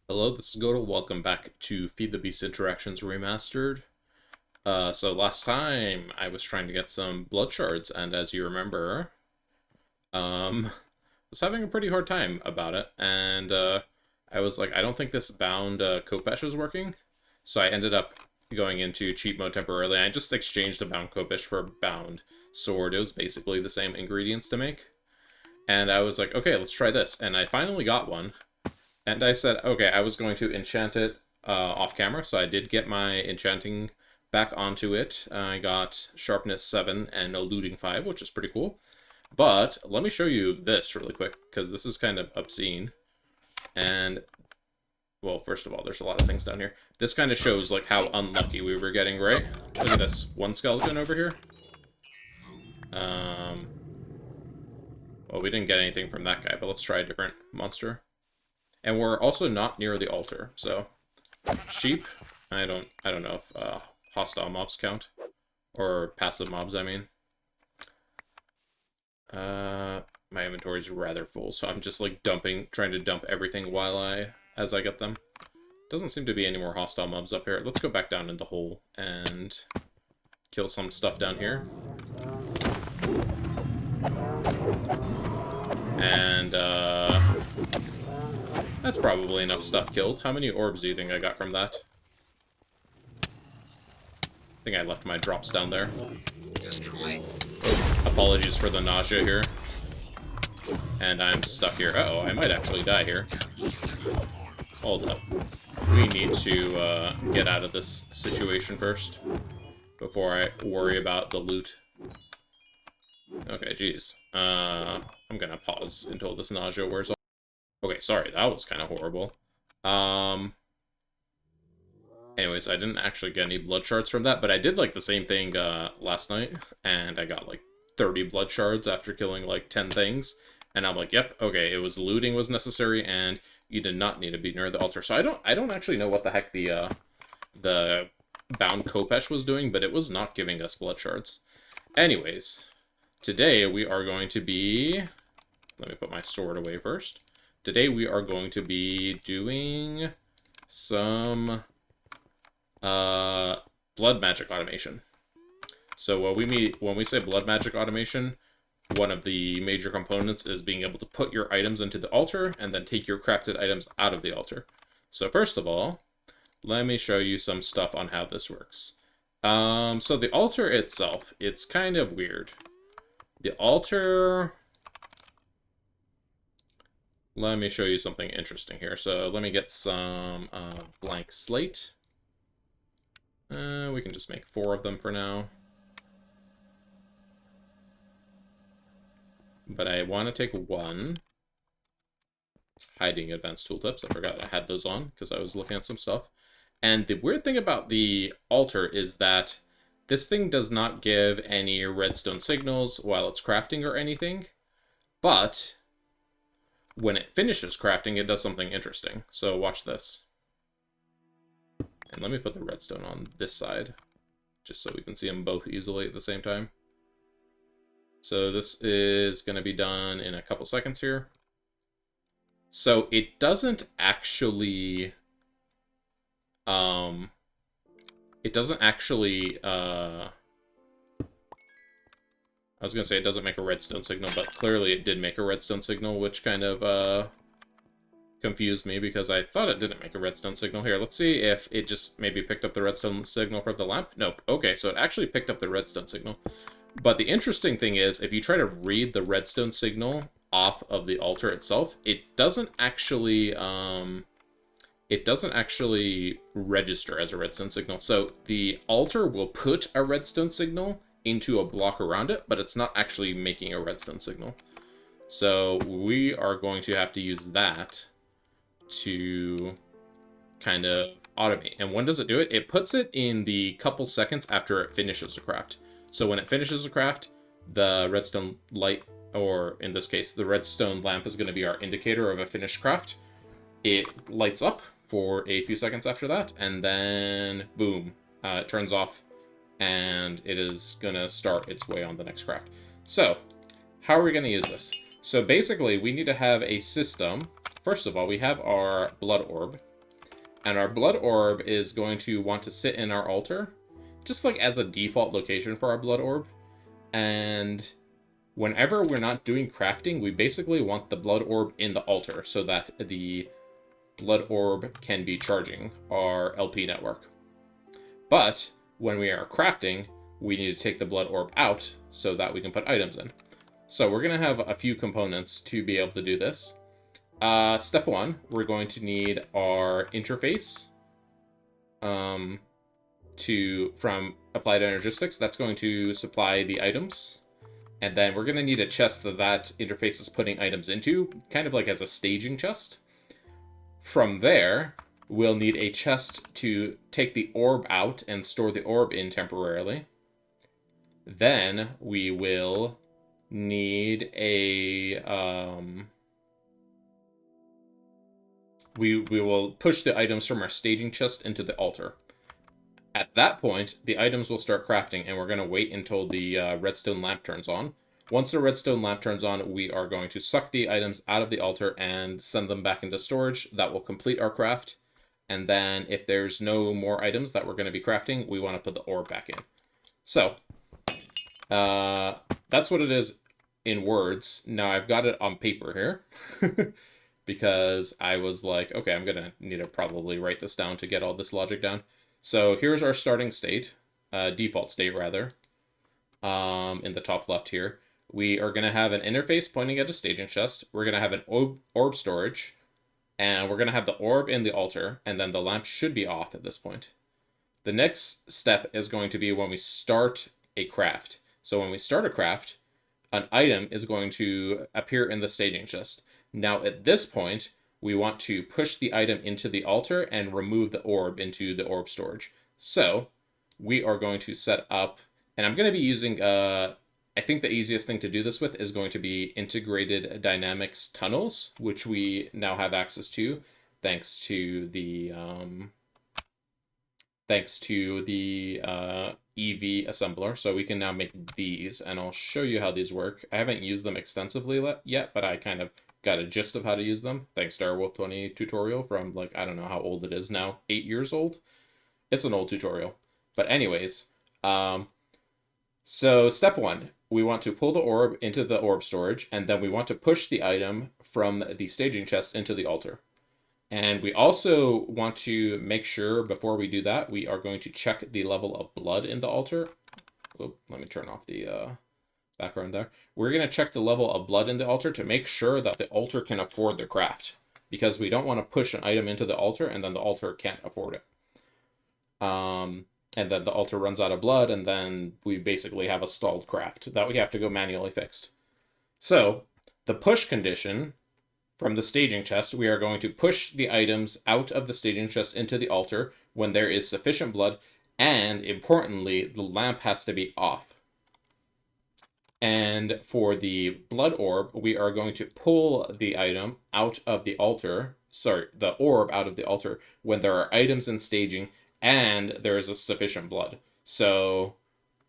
Hello, this is Godel. Welcome back to Feed the Beast Interactions Remastered. So last time I was trying to get some blood shards, and as you remember, was having a pretty hard time about it, and I was like, I don't think this bound Kopesh is working, so I ended up going into cheat mode temporarily. I just exchanged the bound Kopesh for bound sword. It was basically the same ingredients to make, and I was like, okay, let's try this, and I finally got one. And I said, okay, I was going to enchant it off camera, so I did get my enchanting back onto it. I got sharpness 7 and eluding 5, which is pretty cool. But let me show you this really quick, because this is kind of obscene. And, well, first of all, there's a lot of things down here. This kind of shows like how unlucky we were getting, right? Look at this. One skeleton over here. Well, we didn't get anything from that guy, but let's try a different monster. And we're also not near the altar, so sheep. I don't know if hostile mobs count or passive mobs. I mean, my inventory is rather full, so I'm just like trying to dump everything as I get them. Doesn't seem to be any more hostile mobs up here. Let's go back down in the hole and kill some stuff down here. And that's probably enough stuff killed. How many orbs do you think I got from that? I think I left my drops down there. Destroy. Apologies for the nausea here. And I'm stuck here. Uh-oh, I might actually die here. Hold up. We need to get out of this situation first before I worry about the loot. Okay, jeez. I'm gonna pause until this nausea wears off. Okay, sorry, that was kind of horrible. Anyways, I didn't actually get any blood shards from that, but I did like the same thing last night, and I got like 30 blood shards after killing like 10 things. And I'm like, yep, okay, it was looting was necessary, and you did not need to be near the altar. So I don't actually know what the heck the bound Kopesh was doing, but it was not giving us blood shards. Anyways, today we are going to be... Let me put my sword away first. Today we are going to be doing some blood magic automation. So when we say blood magic automation, one of the major components is being able to put your items into the altar and then take your crafted items out of the altar. So first of all, let me show you some stuff on how this works. So the altar itself, it's kind of weird. The altar... Let me show you something interesting here. So let me get some blank slate. We can just make 4 of them for now. But I want to take 1. Hiding advanced tooltips. I forgot I had those on because I was looking at some stuff. And the weird thing about the altar is that this thing does not give any redstone signals while it's crafting or anything. But when it finishes crafting, it does something interesting. So watch this. And let me put the redstone on this side, just so we can see them both easily at the same time. So this is going to be done in a couple seconds here. So it doesn't actually... I was going to say it doesn't make a redstone signal, but clearly it did make a redstone signal, which kind of confused me because I thought it didn't make a redstone signal. Here, let's see if it just maybe picked up the redstone signal for the lamp. Nope. Okay, so it actually picked up the redstone signal. But the interesting thing is, if you try to read the redstone signal off of the altar itself, it doesn't actually register as a redstone signal. So the altar will put a redstone signal into a block around it, but it's not actually making a redstone signal. So we are going to have to use that to kind of automate. And when does it do it? It puts it in the couple seconds after it finishes a craft. So when it finishes a craft, the redstone light, or in this case, the redstone lamp is going to be our indicator of a finished craft. It lights up for a few seconds after that, and then boom, it turns off, and it is going to start its way on the next craft. So, how are we going to use this? So basically, we need to have a system. First of all, we have our blood orb, And our blood orb is going to want to sit in our altar, just like as a default location for our blood orb. And whenever we're not doing crafting, we basically want the blood orb in the altar so that the blood orb can be charging our LP network. But when we are crafting, we need to take the blood orb out so that we can put items in. So we're going to have a few components to be able to do this. Step one, we're going to need our interface from Applied Energistics. That's going to supply the items. And then we're going to need a chest that interface is putting items into, kind of like as a staging chest. From there, we'll need a chest to take the orb out and store the orb in temporarily. Then we will need a... we will push the items from our staging chest into the altar. At that point, the items will start crafting, and we're going to wait until the redstone lamp turns on. Once the redstone lamp turns on, we are going to suck the items out of the altar and send them back into storage. That will complete our craft. And then if there's no more items that we're going to be crafting, we want to put the orb back in. So, that's what it is in words. Now I've got it on paper here. Because I was like, okay, I'm going to need to probably write this down to get all this logic down. So here's our starting state, default state rather, in the top left here. We are going to have an interface pointing at a staging chest. We're going to have an orb storage, and we're going to have the orb in the altar, and then the lamp should be off at this point. The next step is going to be when we start a craft. So when we start a craft, an item is going to appear in the staging chest. Now at this point, we want to push the item into the altar and remove the orb into the orb storage. So we are going to set up, and I'm going to be using, I think the easiest thing to do this with is going to be integrated dynamics tunnels, which we now have access to thanks to the EV assembler. So we can now make these, and I'll show you how these work. I haven't used them extensively yet, but I kind of got a gist of how to use them thanks to our Wolf 20 tutorial from, like, I don't know how old it is now, 8 years old. It's an old tutorial. But anyways, so step one, we want to pull the orb into the orb storage, and then we want to push the item from the staging chest into the altar. And we also want to make sure before we do that, we are going to check the level of blood in the altar. Oh, let me turn off the background there. We're going to check the level of blood in the altar to make sure that the altar can afford the craft, because we don't want to push an item into the altar and then the altar can't afford it. And then the altar runs out of blood, and then we basically have a stalled craft that we have to go manually fix. So the push condition from the staging chest, we are going to push the items out of the staging chest into the altar when there is sufficient blood, and importantly, the lamp has to be off. And for the blood orb, we are going to pull the item out of the altar, the orb out of the altar when there are items in staging and there is a sufficient blood. So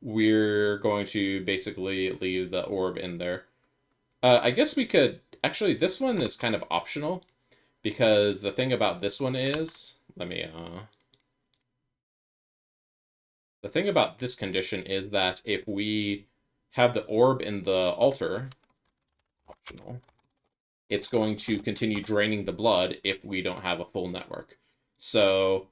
we're going to basically leave the orb in there. I guess we could, actually, this one is kind of optional, because the thing about this one is, the thing about this condition is that if we have the orb in the altar, optional, it's going to continue draining the blood if we don't have a full network. So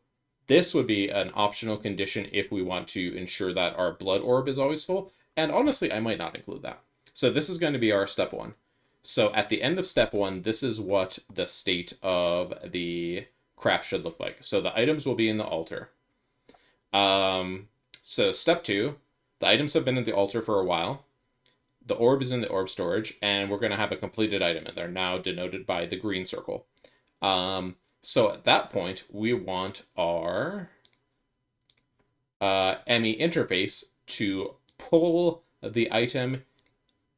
this would be an optional condition if we want to ensure that our blood orb is always full. And honestly, I might not include that. So this is going to be our step one. So at the end of step one, this is what the state of the craft should look like. So the items will be in the altar. So step two, the items have been in the altar for a while. The orb is in the orb storage, and we're going to have a completed item in there, now denoted by the green circle. So at that point, we want our ME interface to pull the item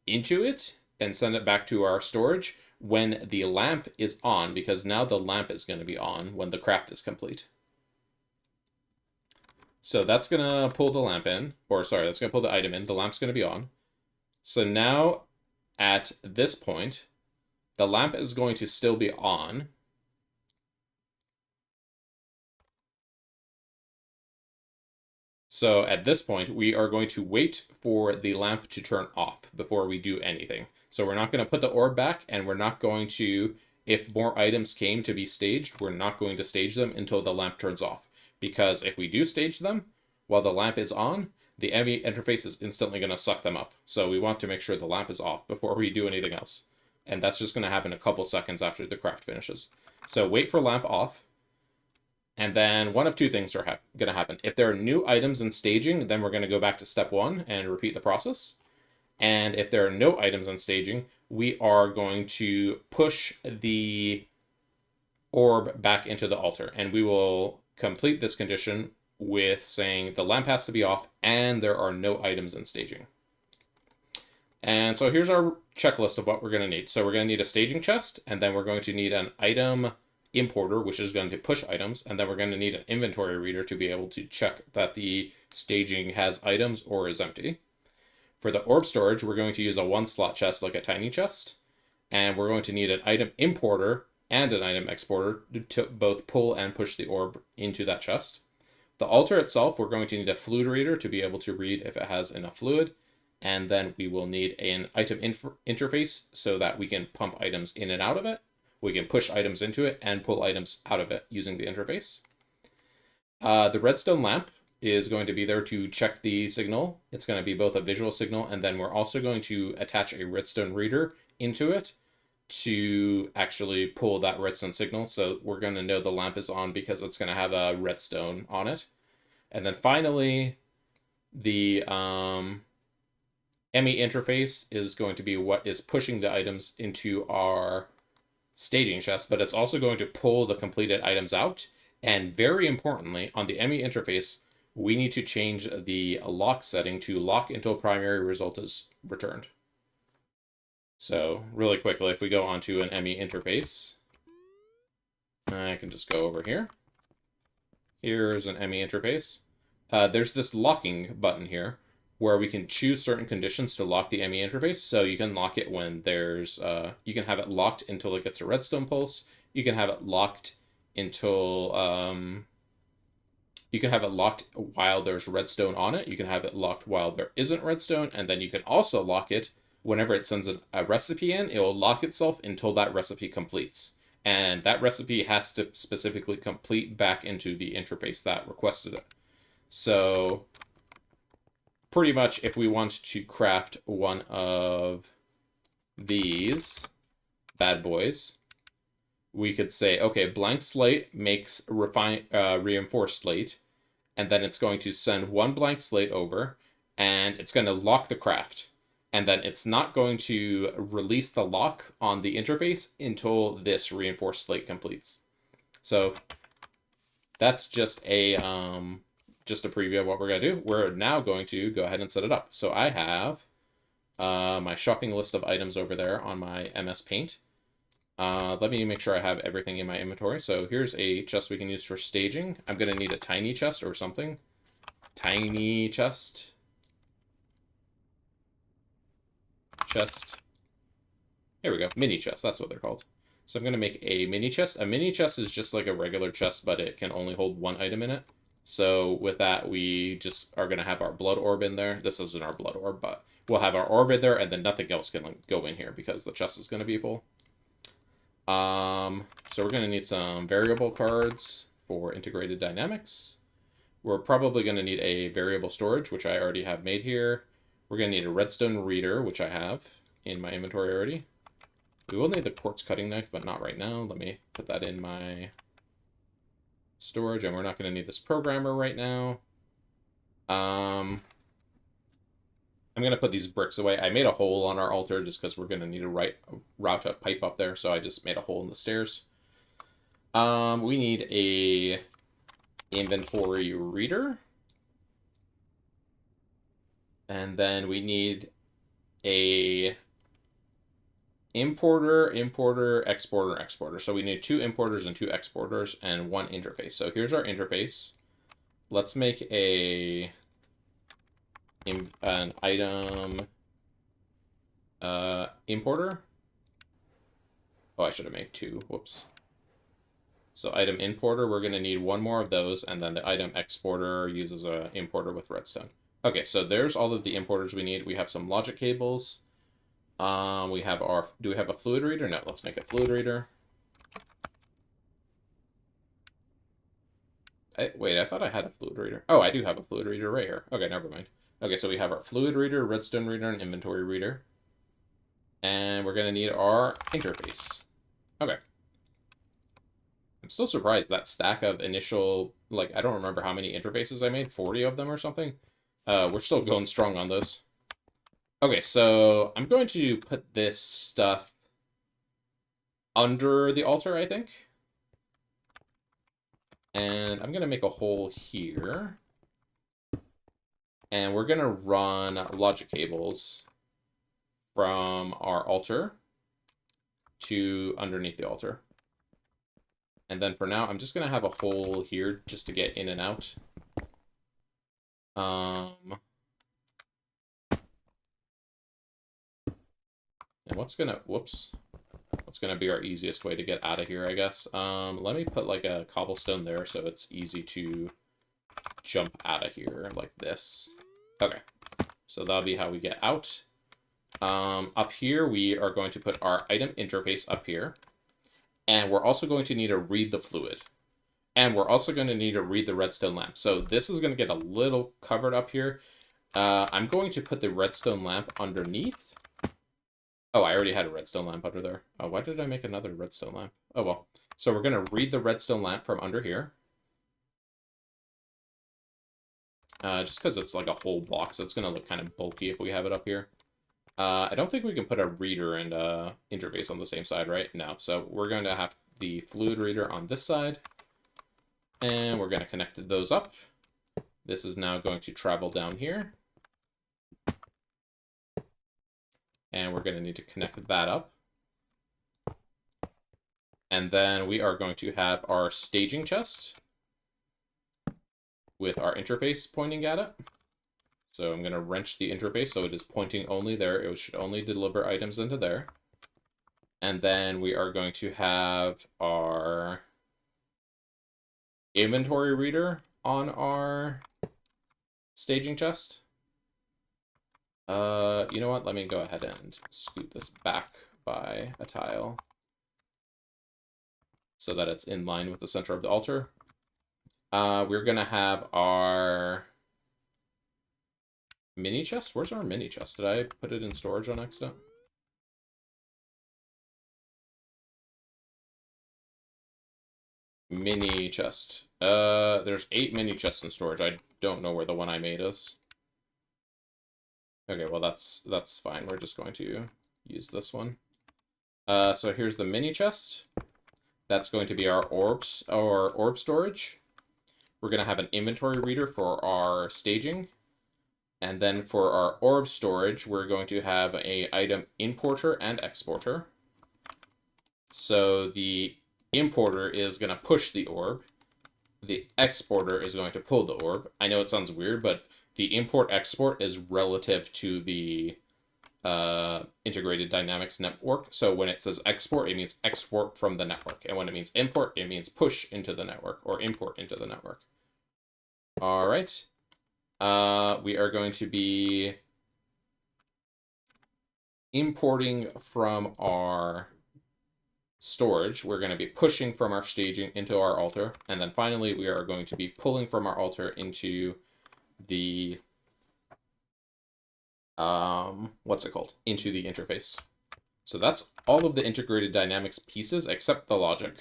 into it and send it back to our storage when the lamp is on, because now the lamp is going to be on when the craft is complete. So that's going to pull the lamp in, or sorry, that's going to pull the item in. The lamp's going to be on. So now at this point, the lamp is going to still be on. So at this point, we are going to wait for the lamp to turn off before we do anything. So we're not going to put the orb back, and we're not going to, if more items came to be staged, we're not going to stage them until the lamp turns off. Because if we do stage them while the lamp is on, the enemy interface is instantly going to suck them up. So we want to make sure the lamp is off before we do anything else. And that's just going to happen a couple seconds after the craft finishes. So wait for lamp off. And then one of two things are going to happen. If there are new items in staging, then we're going to go back to step 1 and repeat the process. And if there are no items in staging, we are going to push the orb back into the altar. And we will complete this condition with saying the lamp has to be off and there are no items in staging. And so here's our checklist of what we're going to need. So we're going to need a staging chest, and then we're going to need an item importer, which is going to push items, and then we're going to need an inventory reader to be able to check that the staging has items or is empty. For the orb storage, we're going to use a 1-slot chest like a tiny chest, and we're going to need an item importer and an item exporter to both pull and push the orb into that chest. The altar itself, we're going to need a fluid reader to be able to read if it has enough fluid, and then we will need an item interface so that we can pump items in and out of it. We can push items into it and pull items out of it using the interface. The redstone lamp is going to be there to check the signal. It's going to be both a visual signal, and then we're also going to attach a redstone reader into it to actually pull that redstone signal. So we're going to know the lamp is on because it's going to have a redstone on it. And then finally, the ME interface is going to be what is pushing the items into our staging chest, but it's also going to pull the completed items out. And very importantly, on the ME interface, we need to change the lock setting to lock until primary result is returned. So really quickly, if we go onto an ME interface, I can just go over here. Here's an ME interface. There's this locking button here where we can choose certain conditions to lock the ME interface. So you can lock it when there's, you can have it locked until it gets a redstone pulse. You can have it locked until, you can have it locked while there's redstone on it. You can have it locked while there isn't redstone. And then you can also lock it whenever it sends a recipe in, it will lock itself until that recipe completes. And that recipe has to specifically complete back into the interface that requested it. So pretty much if we want to craft one of these bad boys, we could say, okay, blank slate makes reinforced slate, and then it's going to send one blank slate over, and it's going to lock the craft. And then it's not going to release the lock on the interface until this reinforced slate completes. So that's just a preview of what we're going to do. We're now going to go ahead and set it up. So I have my shopping list of items over there on my MS Paint. Let me make sure I have everything in my inventory. So here's a chest we can use for staging. I'm going to need a tiny chest or something. Tiny chest. Chest. Here we go. Mini chest. That's what they're called. So I'm going to make a mini chest. A mini chest is just like a regular chest, but it can only hold one item in it. So with that, we just are going to have our blood orb in there. This isn't our blood orb, but we'll have our orb in there, and then nothing else can go in here because the chest is going to be full. So we're going to need some variable cards for integrated dynamics. We're probably going to need a variable storage, which I already have made here. We're going to need a redstone reader, which I have in my inventory already. We will need the quartz cutting knife, but not right now. Let me put that in my storage, and we're not going to need this programmer right now. I'm going to put these bricks away. I made a hole on our altar just because we're going to need to route a pipe up there, so I just made a hole in the stairs. We need a inventory reader. And then we need a importer, exporter. So we need 2 importers and 2 exporters and 1 interface. So here's our interface. Let's make an item importer. Oh, I should have made 2. Whoops. So item importer, we're going to need one more of those, and then the item exporter uses a importer with redstone. Okay, so there's all of the importers we need. We have some logic cables. We have our, do we have a fluid reader? No, let's make a fluid reader. Wait, I thought I had a fluid reader. Oh, I do have a fluid reader right here. Okay, never mind. Okay, so we have our fluid reader, redstone reader, and inventory reader. And we're going to need our interface. Okay. I'm still surprised that stack of initial, like, I don't remember how many interfaces I made, 40 of them or something. We're still going strong on those. Okay, so I'm going to put this stuff under the altar, I think. And I'm going to make a hole here. And we're going to run logic cables from our altar to underneath the altar. And then for now, I'm just going to have a hole here just to get in and out. And what's going to be our easiest way to get out of here, I guess? Let me put like a cobblestone there so it's easy to jump out of here like this. Okay, so that'll be how we get out. Up here, we are going to put our item interface up here. And we're also going to need to read the fluid. And we're also going to need to read the redstone lamp. So this is going to get a little covered up here. I'm going to put the redstone lamp underneath. Oh, I already had a redstone lamp under there. Oh, why did I make another redstone lamp? Oh, well. So we're going to read the redstone lamp from under here. Just because it's like a whole block, so it's going to look kind of bulky if we have it up here. I don't think we can put a reader and interface on the same side, right? No. So we're going to have the fluid reader on this side. And we're going to connect those up. This is now going to travel down here. And we're going to need to connect that up. And then we are going to have our staging chest with our interface pointing at it. So I'm going to wrench the interface so it is pointing only there. It should only deliver items into there. And then we are going to have our inventory reader on our staging chest. You know what? Let me go ahead and scoot this back by a tile so that it's in line with the center of the altar. We're going to have our mini chest. Where's our mini chest? Did I put it in storage on accident? Mini chest. There's 8 mini chests in storage. I don't know where the one I made is. Okay, well that's fine. We're just going to use this one. So here's the mini chest. That's going to be our orbs or orb storage. We're going to have an inventory reader for our staging. And then for our orb storage, we're going to have a item importer and exporter. So the importer is going to push the orb. The exporter is going to pull the orb. I know it sounds weird, but the import-export is relative to the integrated dynamics network. So when it says export, it means export from the network. And when it means import, it means push into the network or import into the network. All right. We are going to be importing from our storage. We're going to be pushing from our staging into our altar. And then finally, we are going to be pulling from our altar into the into the interface. So that's all of the integrated dynamics pieces except the logic,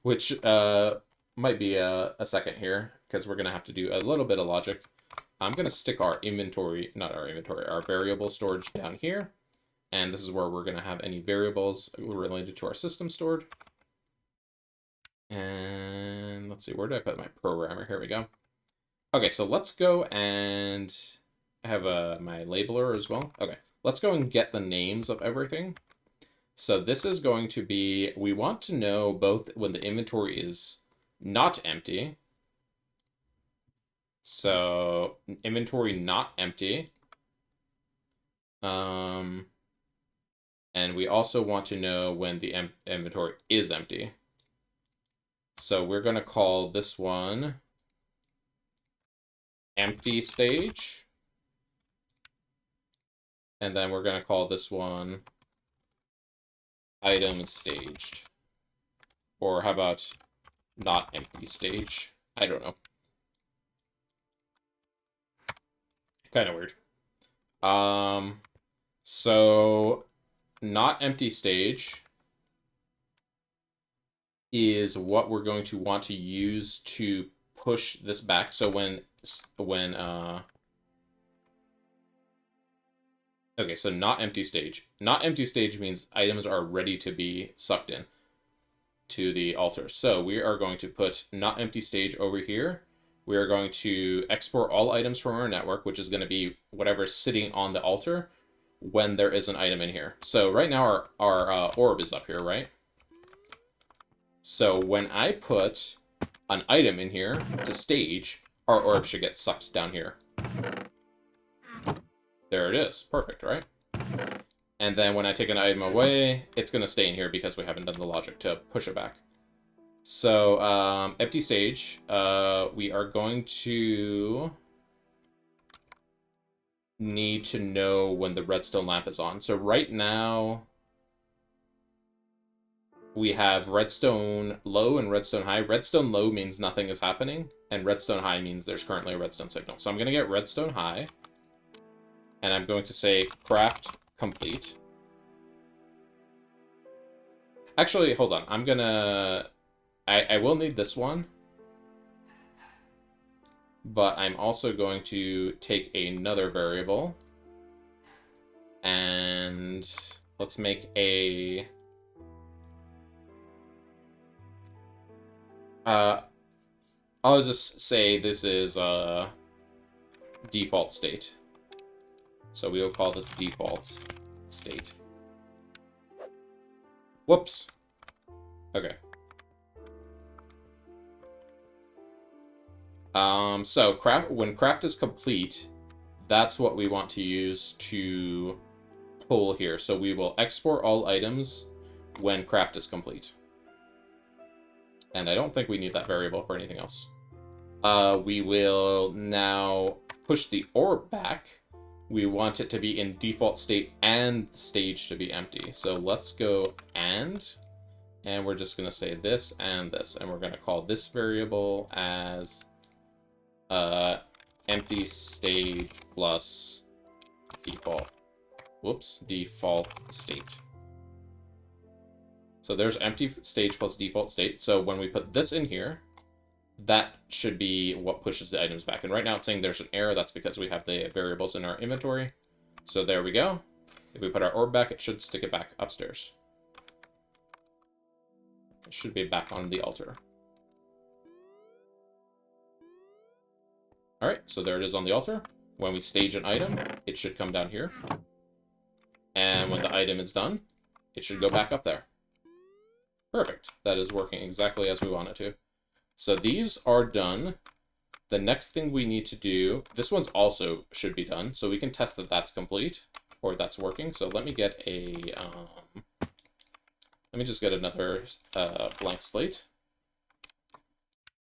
which might be a second here because we're going to have to do a little bit of logic. I'm going to stick our our variable storage down here. And this is where we're going to have any variables related to our system stored. And let's see, where did I put my programmer? Here we go. Okay, so let's go and have my labeler as well. Okay, let's go and get the names of everything. So this is going to be, we want to know both when the inventory is not empty. So inventory not empty. And we also want to know when the inventory is empty. So we're going to call this one empty stage. And then we're going to call this one item staged. Or how about not empty stage? I don't know. Kind of weird. So not empty stage is what we're going to want to use to push this back. So okay, so not empty stage. Not empty stage means items are ready to be sucked in to the altar. So we are going to put not empty stage over here. We are going to export all items from our network, which is going to be whatever's sitting on the altar when there is an item in here. So right now our orb is up here, right? So when I put an item in here to stage, our orb should get sucked down here. There it is. Perfect, right? And then when I take an item away, it's going to stay in here because we haven't done the logic to push it back. So, empty stage, we are going to need to know when the redstone lamp is on. So right now, we have redstone low and redstone high. Redstone low means nothing is happening, and redstone high means there's currently a redstone signal. So I'm going to get redstone high, and I'm going to say craft complete. Actually, hold on. I'm gonna... I will need this one, but I'm also going to take another variable, and let's make a... I'll just say this is a default state. So we will call this default state. Whoops. Okay. So when craft is complete, that's what we want to use to pull here. So we will export all items when craft is complete. And I don't think we need that variable for anything else. We will now push the orb back. We want it to be in default state and the stage to be empty. So let's go and we're just going to say this, and we're going to call this variable as empty stage plus default. Whoops, default state. So there's empty stage plus default state. So when we put this in here, that should be what pushes the items back. And right now it's saying there's an error. That's because we have the variables in our inventory. So there we go. If we put our orb back, it should stick it back upstairs. It should be back on the altar. All right, so there it is on the altar. When we stage an item, it should come down here. And when the item is done, it should go back up there. Perfect. That is working exactly as we want it to. So these are done. The next thing we need to do, this one's also should be done, so we can test that that's complete or that's working. So let me get a, let me just get another blank slate.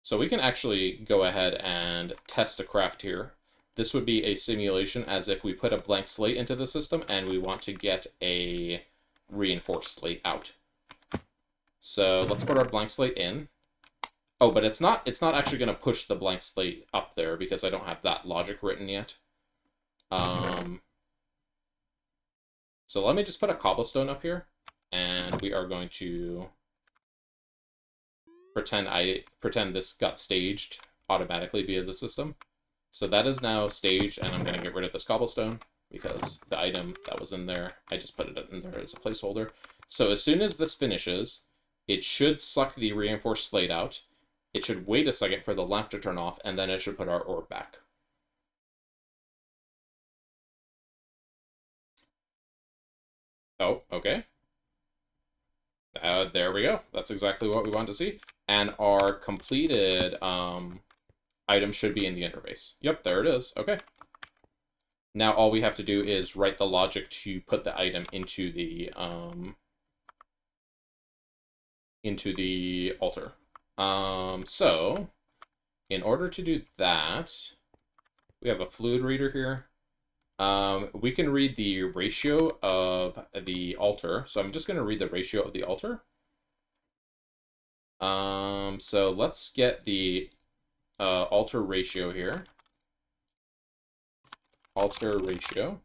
So we can actually go ahead and test a craft here. This would be a simulation as if we put a blank slate into the system and we want to get a reinforced slate out. So let's put our blank slate in. Oh, but it's not actually going to push the blank slate up there because I don't have that logic written yet. So let me just put a cobblestone up here, and we are going to pretend this got staged automatically via the system. So that is now staged, and I'm going to get rid of this cobblestone because the item that was in there, I just put it in there as a placeholder. So as soon as this finishes, it should suck the reinforced slate out. It should wait a second for the lamp to turn off, and then it should put our orb back. Oh, okay. There we go. That's exactly what we want to see. And our completed item should be in the interface. Yep, there it is. Okay. Now all we have to do is write the logic to put the item into the altar. So in order to do that, we have a fluid reader here. We can read the ratio of the alter. So I'm just going to read the ratio of the alter. So let's get the alter ratio here. Alter ratio.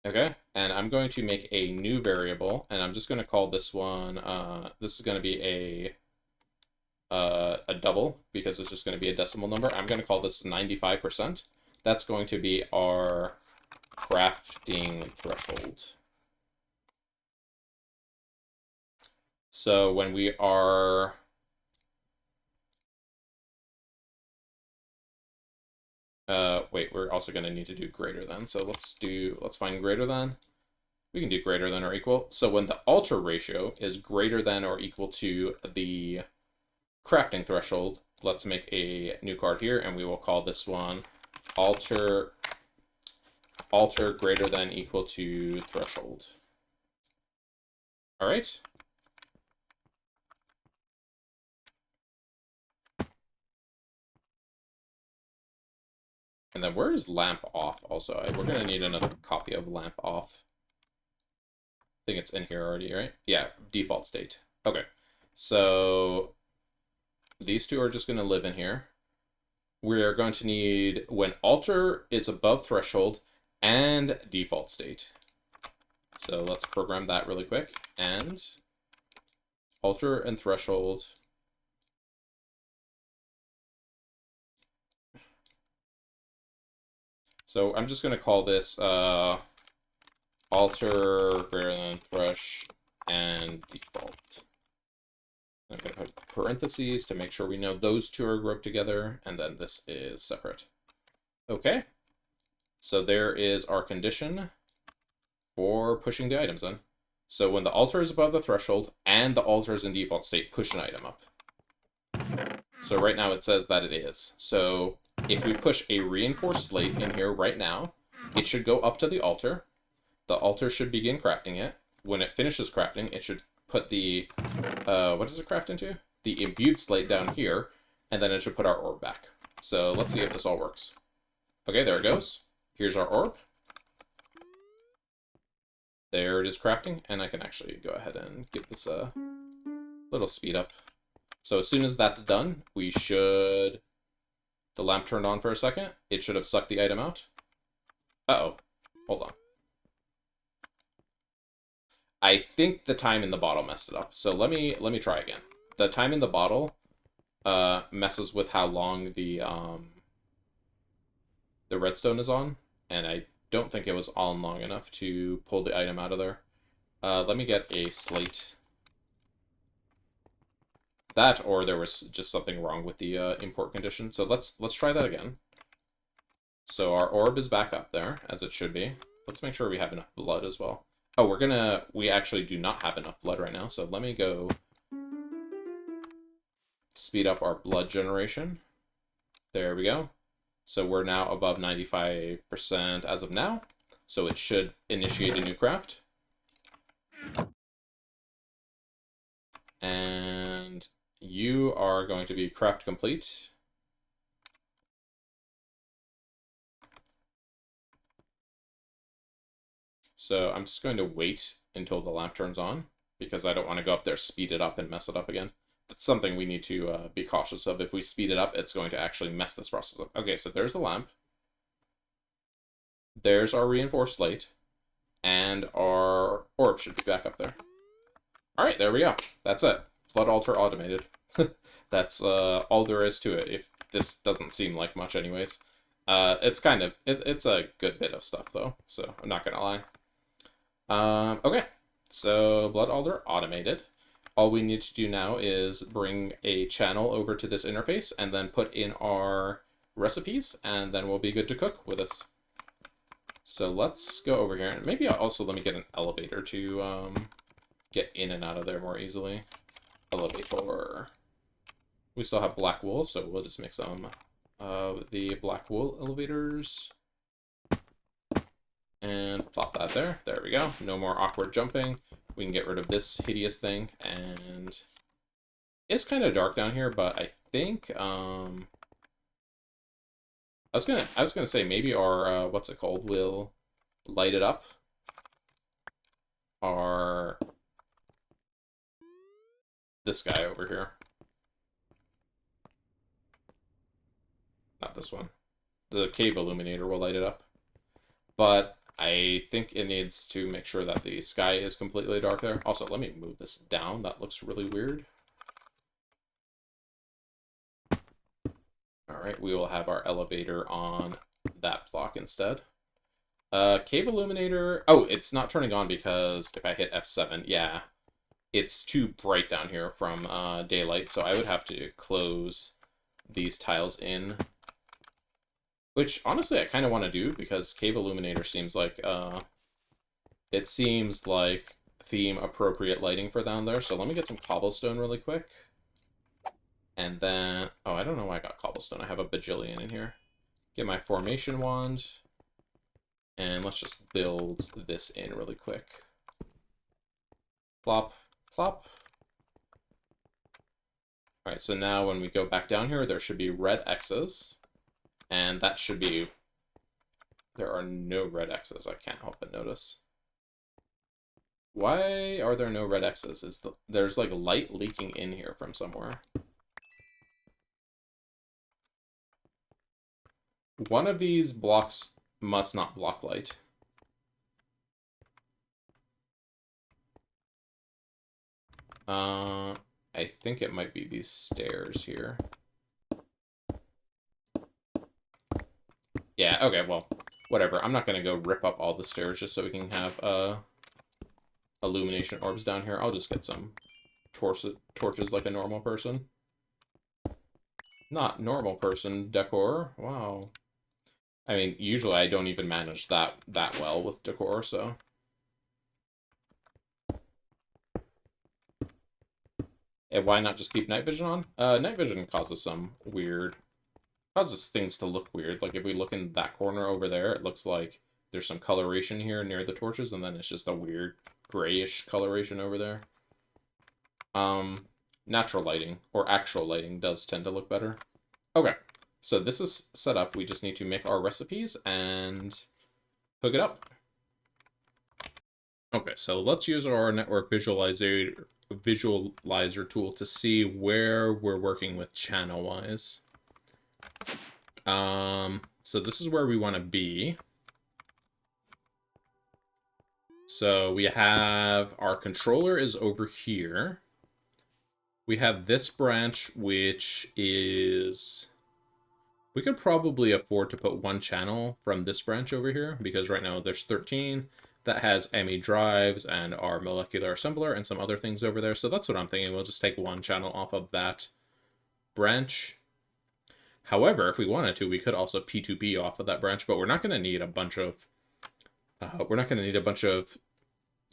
Okay, and I'm going to make a new variable, and I'm just going to call this one, this is going to be a double, because it's just going to be a decimal number. I'm going to call this 95%. That's going to be our crafting threshold. So when we are wait, we're also going to need to do greater than. So let's find greater than. We can do greater than or equal. So when the alter ratio is greater than or equal to the crafting threshold, let's make a new card here, and we will call this one alter greater than equal to threshold. All right. And then where is lamp off also? We're going to need another copy of lamp off. I think it's in here already, right? Yeah, default state. Okay. So these two are just going to live in here. We're going to need when alter is above threshold and default state. So let's program that really quick. And alter and threshold. So I'm just going to call this alter greater than thresh and default. I'm going to put parentheses to make sure we know those two are grouped together, and then this is separate. Okay, so there is our condition for pushing the items in. So when the alter is above the threshold and the alter is in default state, push an item up. So right now it says that it is. So if we push a reinforced slate in here right now, it should go up to the alter. The alter should begin crafting it. When it finishes crafting, it should put the, what does it craft into? The imbued slate down here, and then it should put our orb back. So let's see if this all works. Okay, there it goes. Here's our orb. There it is crafting, and I can actually go ahead and give this a little speed up. So as soon as that's done, we should... The lamp turned on for a second. It should have sucked the item out. Uh-oh. Hold on. I think the time in the bottle messed it up. So let me try again. The time in the bottle messes with how long the redstone is on, and I don't think it was on long enough to pull the item out of there. Let me get a slate. That, or there was just something wrong with the import condition. So let's try that again. So our orb is back up there, as it should be. Let's make sure we have enough blood as well. Oh, we actually do not have enough blood right now, so let me go speed up our blood generation. There we go. So we're now above 95% as of now, so it should initiate a new craft. And you are going to be craft complete. So I'm just going to wait until the lamp turns on, because I don't want to go up there, speed it up, and mess it up again. That's something we need to be cautious of. If we speed it up, it's going to actually mess this process up. Okay, so there's the lamp. There's our reinforced slate. And our orb should be back up there. Alright, there we go. That's it. Blood altar automated. That's all there is to it, if this doesn't seem like much anyways. It's kind of, it's a good bit of stuff though, so I'm not gonna lie. Okay, so blood altar automated. All we need to do now is bring a channel over to this interface and then put in our recipes, and then we'll be good to cook with this. So let's go over here, and maybe also let me get an elevator to get in and out of there more easily. Elevator. We still have black wool, so we'll just make some of the black wool elevators. And plop that there. There we go. No more awkward jumping. we can get rid of this hideous thing, and it's kind of dark down here, but I think I was gonna say maybe our what's it called will light it up. Our this guy over here, not this one. The cave illuminator will light it up, but I think it needs to make sure that the sky is completely dark there. Also, let me move this down. That looks really weird. All right, we will have our elevator on that block instead. Cave illuminator. Oh, it's not turning on because if I hit F7, yeah, it's too bright down here from daylight, so I would have to close these tiles in. Which, honestly, I kind of want to do, because Cave Illuminator seems like, it seems like theme-appropriate lighting for down there. So let me get some cobblestone really quick. And then, oh, I don't know why I got cobblestone. I have a bajillion in here. Get my formation wand. And let's just build this in really quick. Plop, plop. All right, so now when we go back down here, there should be red X's. And that should be... There are no red X's, I can't help but notice. Why are there no red X's? There's like light leaking in here from somewhere. One of these blocks must not block light. I think it might be these stairs here. Yeah, okay, well, whatever. I'm not going to go rip up all the stairs just so we can have illumination orbs down here. I'll just get some torches like a normal person. Not normal person decor. Wow. I mean, usually I don't even manage that well with decor, so... And why not just keep night vision on? Night vision causes things to look weird. Like if we look in that corner over there, it looks like there's some coloration here near the torches, and then it's just a weird grayish coloration over there. Natural lighting, or actual lighting, does tend to look better. Okay, so this is set up. We just need to make our recipes and hook it up. Okay, so let's use our network visualizer tool to see where we're working with channel-wise. So this is where we want to be. So we have our controller is over here. We have this branch, which is... We could probably afford to put one channel from this branch over here, because right now there's 13. That has ME drives and our molecular assembler and some other things over there. So that's what I'm thinking. We'll just take one channel off of that branch. However, if we wanted to, we could also P2P off of that branch, but we're not going to need a bunch of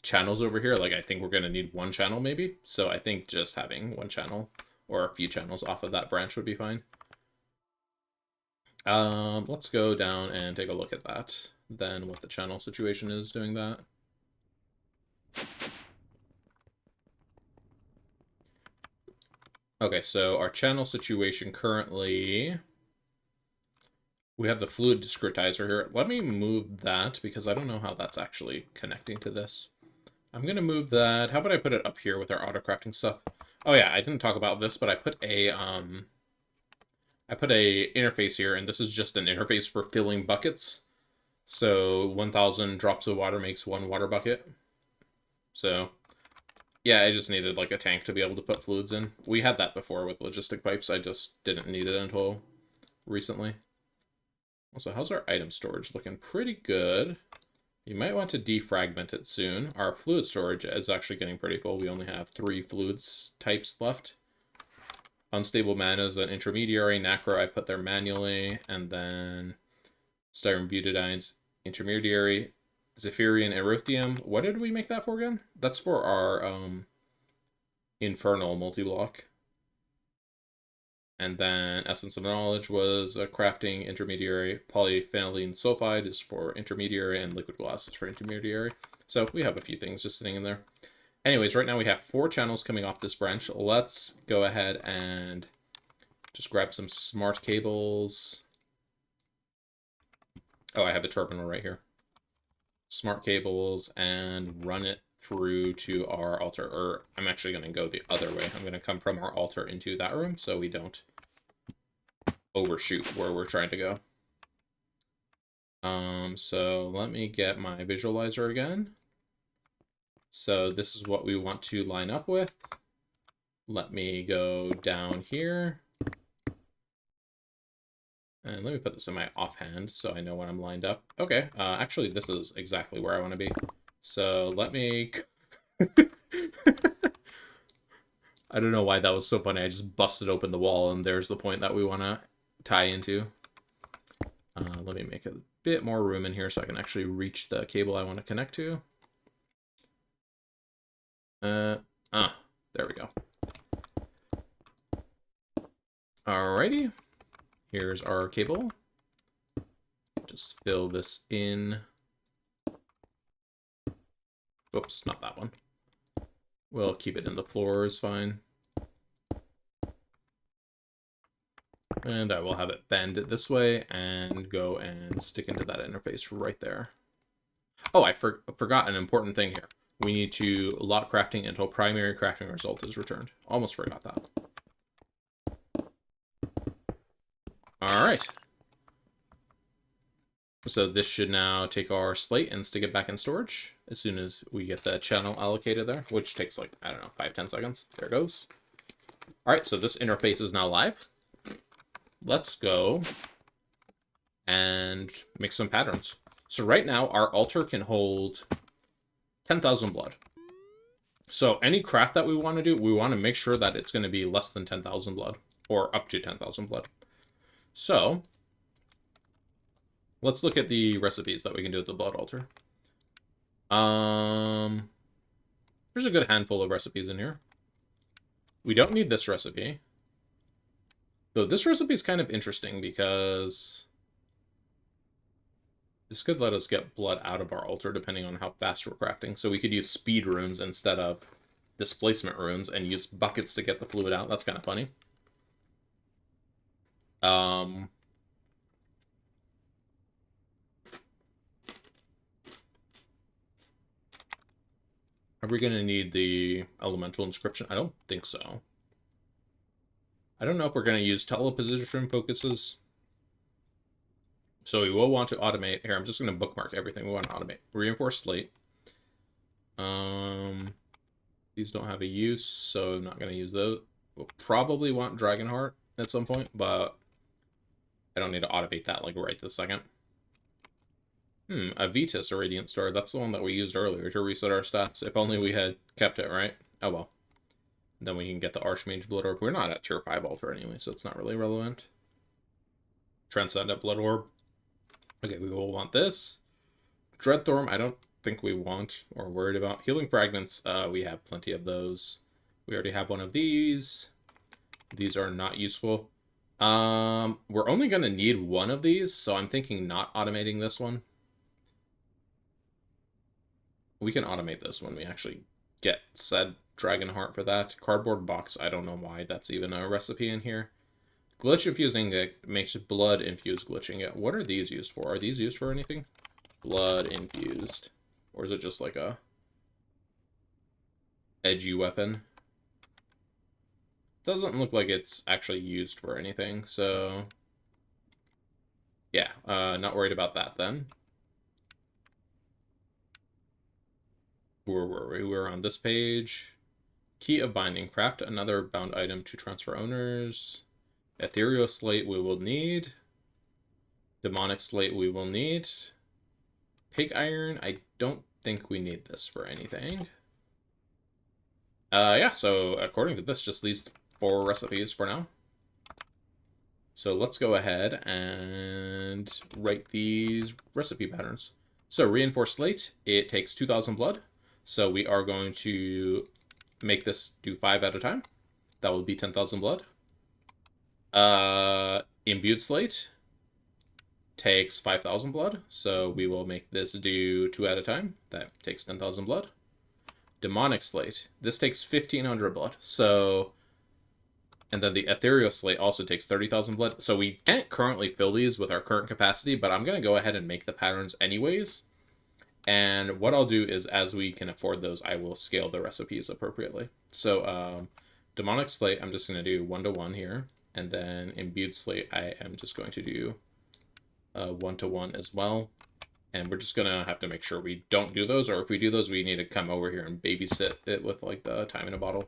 channels over here. Like, I think we're going to need one channel maybe. So I think just having one channel or a few channels off of that branch would be fine. Let's go down and take a look at that. Then what the channel situation is doing that. Okay, so our channel situation currently... We have the fluid discretizer here. Let me move that, because I don't know how that's actually connecting to this. I'm going to move that. How about I put it up here with our auto-crafting stuff? Oh yeah, I didn't talk about this, but I put a interface here, and this is just an interface for filling buckets. So 1,000 drops of water makes one water bucket. So yeah, I just needed like a tank to be able to put fluids in. We had that before with logistic pipes. I just didn't need it until recently. Also, how's our item storage? Looking pretty good. You might want to defragment it soon. Our fluid storage is actually getting pretty full. We only have 3 fluids types left. Unstable mana is an intermediary. Nacro I put there manually. And then styrene butadiene's intermediary. Zephyrian Erythium. What did we make that for again? That's for our infernal multi-block. And then Essence of Knowledge was a crafting intermediary. Polyphenylene sulfide is for intermediary, and liquid glass is for intermediary. So we have a few things just sitting in there. Anyways, right now we have 4 channels coming off this branch. Let's go ahead and just grab some smart cables. Oh, I have the terminal right here. Smart cables and run it through to our altar. Or I'm actually going to go the other way. I'm going to come from our altar into that room so we don't overshoot where we're trying to go. So let me get my visualizer again. So this is what we want to line up with. Let me go down here. And let me put this in my offhand so I know when I'm lined up. Okay, actually this is exactly where I want to be. So let me... I don't know why that was so funny. I just busted open the wall and there's the point that we want to tie into. Let me make a bit more room in here so I can actually reach the cable I want to connect to. There we go. Alrighty. Here's our cable. Just fill this in. Oops, not that one. We'll keep it in the floor is fine. And I will have it bend it this way and go and stick into that interface right there. Oh, I forgot an important thing here. We need to lock crafting until primary crafting result is returned. Almost forgot that. Alright. So this should now take our slate and stick it back in storage as soon as we get the channel allocated there, which takes like, I don't know, 5-10 seconds. There it goes. Alright, so this interface is now live. Let's go and make some patterns. So right now, our altar can hold 10,000 blood. So any craft that we want to do, we want to make sure that it's going to be less than 10,000 blood, or up to 10,000 blood. So let's look at the recipes that we can do at the blood altar. There's a good handful of recipes in here. We don't need this recipe. Though this recipe is kind of interesting because this could let us get blood out of our altar depending on how fast we're crafting. So we could use speed runes instead of displacement runes and use buckets to get the fluid out. That's kind of funny. Are we going to need the elemental inscription? I don't think so. I don't know if we're going to use teleposition focuses. So we will want to automate. Here, I'm just going to bookmark everything we want to automate. Reinforced slate. These don't have a use, so I'm not going to use those. We'll probably want Dragonheart at some point, but I don't need to automate that like right this second. A Vetus, a Radiant Star. That's the one that we used earlier to reset our stats. If only we had kept it, right? Oh well. Then we can get the Archmage Blood Orb. We're not at tier 5 altar anyway, so it's not really relevant. Transcendent Blood Orb. Okay, we will want this. Dreadthorn, I don't think we want or worried about. Healing Fragments, we have plenty of those. We already have one of these. These are not useful. We're only going to need one of these, so I'm thinking not automating this one. We can automate this when we actually get said Dragonheart for that. Cardboard box, I don't know why that's even a recipe in here. Glitch infusing it makes blood infused glitching it. What are these used for? Are these used for anything? Blood infused. Or is it just like a edgy weapon? Doesn't look like it's actually used for anything, so yeah, not worried about that then. Where were we? We were on this page. Key of Binding. Craft another bound item to transfer owners. Ethereal Slate we will need. Demonic Slate we will need. Pig Iron, I don't think we need this for anything. Yeah, so according to this, just these 4 recipes for now. So let's go ahead and write these recipe patterns. So Reinforced Slate, it takes 2,000 blood. So we are going to make this do 5 at a time. That will be 10,000 blood. Imbued Slate takes 5,000 blood. So we will make this do 2 at a time. That takes 10,000 blood. Demonic Slate. This takes 1,500 blood. So, and then the Ethereal Slate also takes 30,000 blood. So we can't currently fill these with our current capacity, but I'm going to go ahead and make the patterns anyways. And what I'll do is, as we can afford those, I will scale the recipes appropriately. So, Demonic Slate, I'm just going to do 1-to-1 here. And then Imbued Slate, I am just going to do 1-to-1 as well. And we're just going to have to make sure we don't do those, or if we do those, we need to come over here and babysit it with, like, the time in a bottle.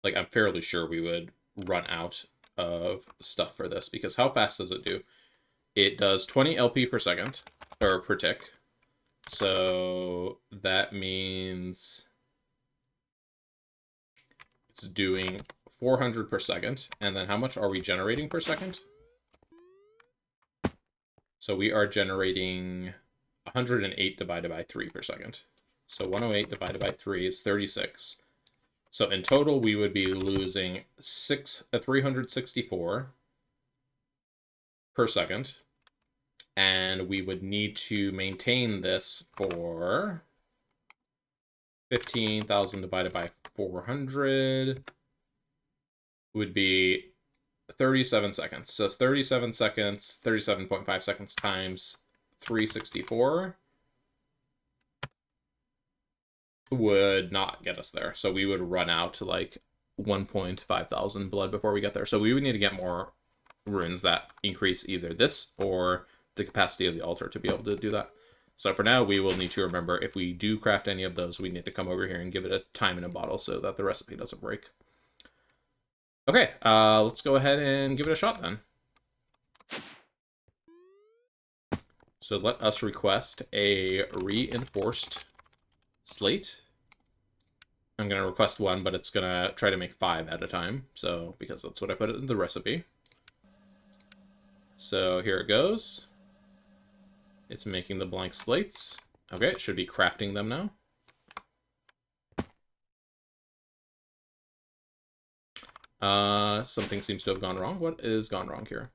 Like, I'm fairly sure we would run out of stuff for this, because how fast does it do? It does 20 LP per second, or per tick. So that means it's doing 400 per second. And then how much are we generating per second? So we are generating 108 divided by 3 per second. So 108 divided by 3 is 36. So in total, we would be losing 364 per second. And we would need to maintain this for 15,000 divided by 400 would be 37 seconds. So 37 seconds, 37.5 seconds times 364 would not get us there. So we would run out to like 1.5 thousand blood before we get there. So we would need to get more runes that increase either this or the capacity of the altar to be able to do that. So for now, we will need to remember, if we do craft any of those, we need to come over here and give it a time in a bottle so that the recipe doesn't break. Okay, let's go ahead and give it a shot then. So let us request a reinforced slate. I'm going to request one, but it's going to try to make 5 at a time. So, because that's what I put in the recipe. So here it goes. It's making the blank slates. Okay, it should be crafting them now. Something seems to have gone wrong. What is gone wrong here?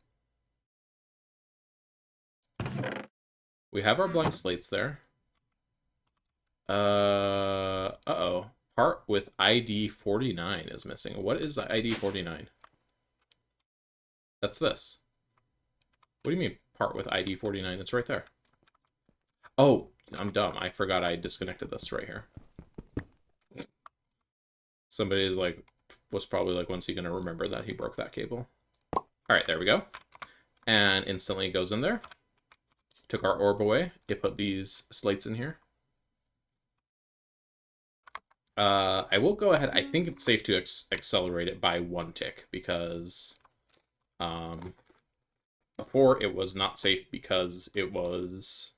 We have our blank slates there. Uh-oh. Part with ID 49 is missing. What is ID 49? That's this. What do you mean, part with ID 49? It's right there. Oh, I'm dumb. I forgot I disconnected this right here. Somebody is like, was probably like, when's he going to remember that he broke that cable? All right, there we go. And instantly it goes in there. Took our orb away. It put these slates in here. I will go ahead. I think it's safe to accelerate it by 1 tick because before it was not safe because it was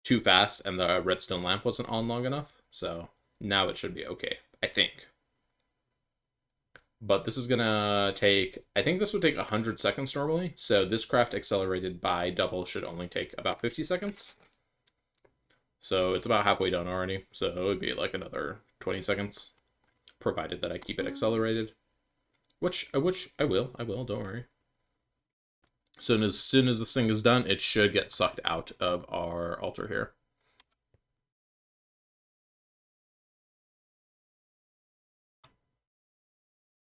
too fast and the redstone lamp wasn't on long enough. So now it should be okay, I think. But this is gonna take, I think this would take 100 seconds normally. So this craft accelerated by double should only take about 50 seconds. So it's about halfway done already. So it would be like another 20 seconds, provided that I keep it accelerated. Which I will, don't worry. As soon as this thing is done, it should get sucked out of our altar here.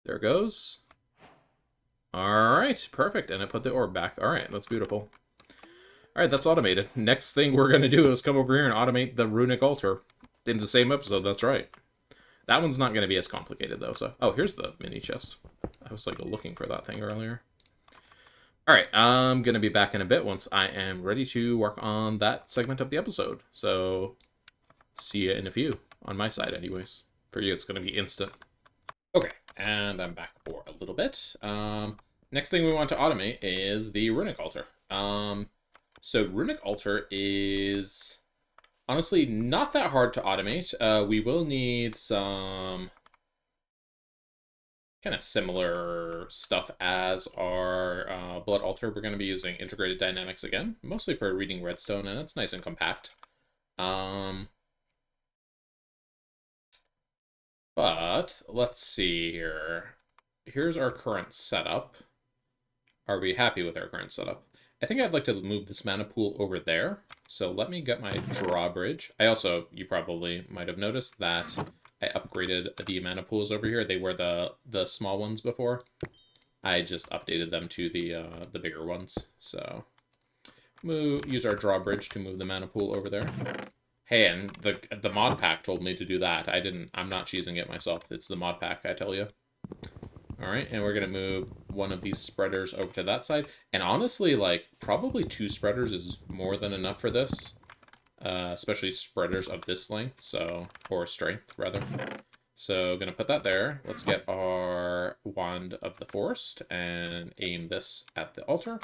There it goes. Alright, perfect. And I put the orb back. Alright, that's beautiful. Alright, that's automated. Next thing we're going to do is come over here and automate the runic altar in the same episode. That's right. That one's not going to be as complicated, though. So, oh, here's the mini chest. I was, like, looking for that thing earlier. Alright, I'm going to be back in a bit once I am ready to work on that segment of the episode. So, see you in a few. On my side, anyways. For you, it's going to be instant. Okay, and I'm back for a little bit. Next thing we want to automate is the runic altar. So runic altar is honestly not that hard to automate. We will need some kind of similar stuff as our blood altar. We're going to be using integrated dynamics again, mostly for reading redstone, and it's nice and compact. But let's see here. Here's our current setup. Are we happy with our current setup? I think I'd like to move this mana pool over there. So let me get my drawbridge. I also, you probably might have noticed that I upgraded the mana pools over here. They were the small ones before. I just updated them to the bigger ones. So use our drawbridge to move the mana pool over there. Hey, and the mod pack told me to do that. I'm not cheesing it myself. It's the mod pack, I tell you. All right, and we're gonna move one of these spreaders over to that side. And honestly, like, probably 2 spreaders is more than enough for this. Especially spreaders of this length, so, or strength, rather. So, gonna put that there. Let's get our Wand of the Forest and aim this at the altar.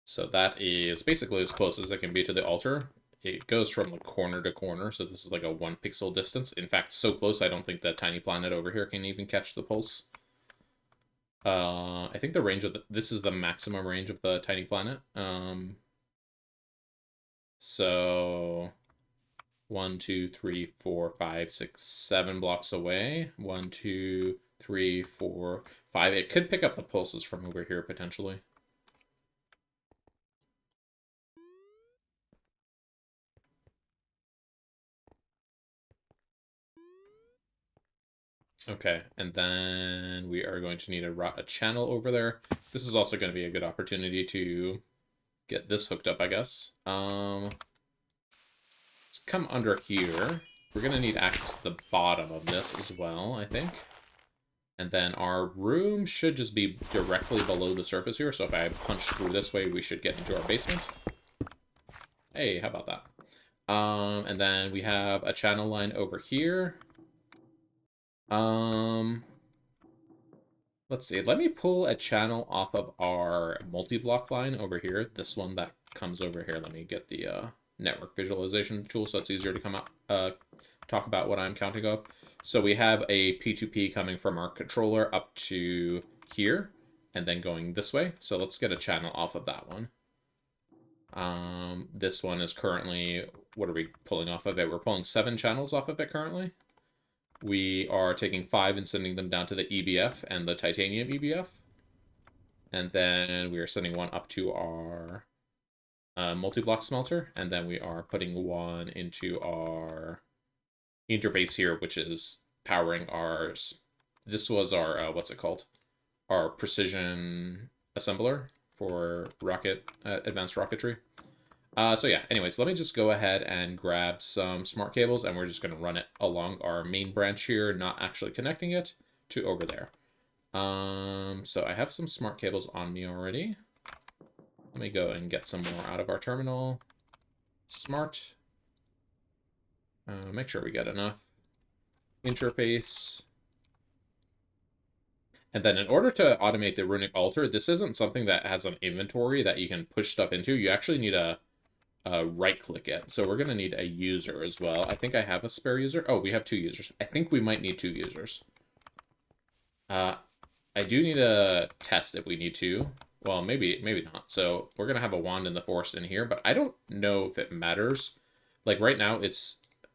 So that is basically as close as it can be to the altar. It goes from like corner to corner, so this is like a 1 pixel distance. In fact, so close I don't think that tiny planet over here can even catch the pulse. I think the range of this is the maximum range of the tiny planet. So 1, 2, 3, 4, 5, 6, 7 blocks away. 1, 2, 3, 4, 5. It could pick up the pulses from over here potentially. Okay, and then we are going to need a channel over there. This is also going to be a good opportunity to get this hooked up, I guess. Let's come under here. We're going to need access to the bottom of this as well, I think. And then our room should just be directly below the surface here, so if I punch through this way, we should get into our basement. Hey, how about that? And then we have a channel line over here. Let's see. Let me pull a channel off of our multi-block line over here. This one that comes over here. Let me get the network visualization tool so it's easier to come up talk about what I'm counting of. So we have a P2P coming from our controller up to here and then going this way. So let's get a channel off of that one. This one is currently, what are we pulling off of it? We're pulling 7 channels off of it currently. We are taking 5 and sending them down to the EBF and the titanium EBF. And then we are sending one up to our multi-block smelter. And then we are putting one into our interface here, which is powering our... This was our, what's it called? Our precision assembler for advanced rocketry. So yeah, anyways, let me just go ahead and grab some smart cables, and we're just going to run it along our main branch here, not actually connecting it to over there. So I have some smart cables on me already. Let me go and get some more out of our terminal. Smart. Make sure we get enough. Interface. And then in order to automate the runic altar, this isn't something that has an inventory that you can push stuff into. You actually need a right-click it. So we're going to need a user as well. I think I have a spare user. Oh, we have 2 users. I think we might need 2 users. I do need a test if we need to. Well, maybe not. So we're going to have a wand in the forest in here, but I don't know if it matters. Like right now,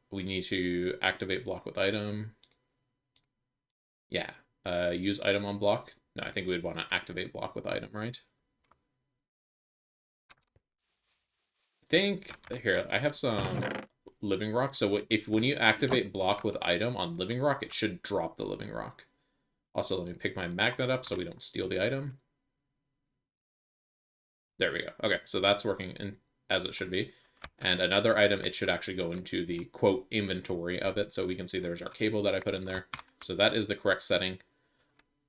we need to activate block with item. Yeah. Use item on block. No, I think we'd want to activate block with item, right? Think here I have some living rock, so when you activate block with item on living rock, it should drop the living rock. Also, let me pick my magnet up so we don't steal the item. There we go. Okay, so that's working as it should be. And another item, it should actually go into the quote inventory of it, so we can see there's our cable that I put in there. So that is the correct setting.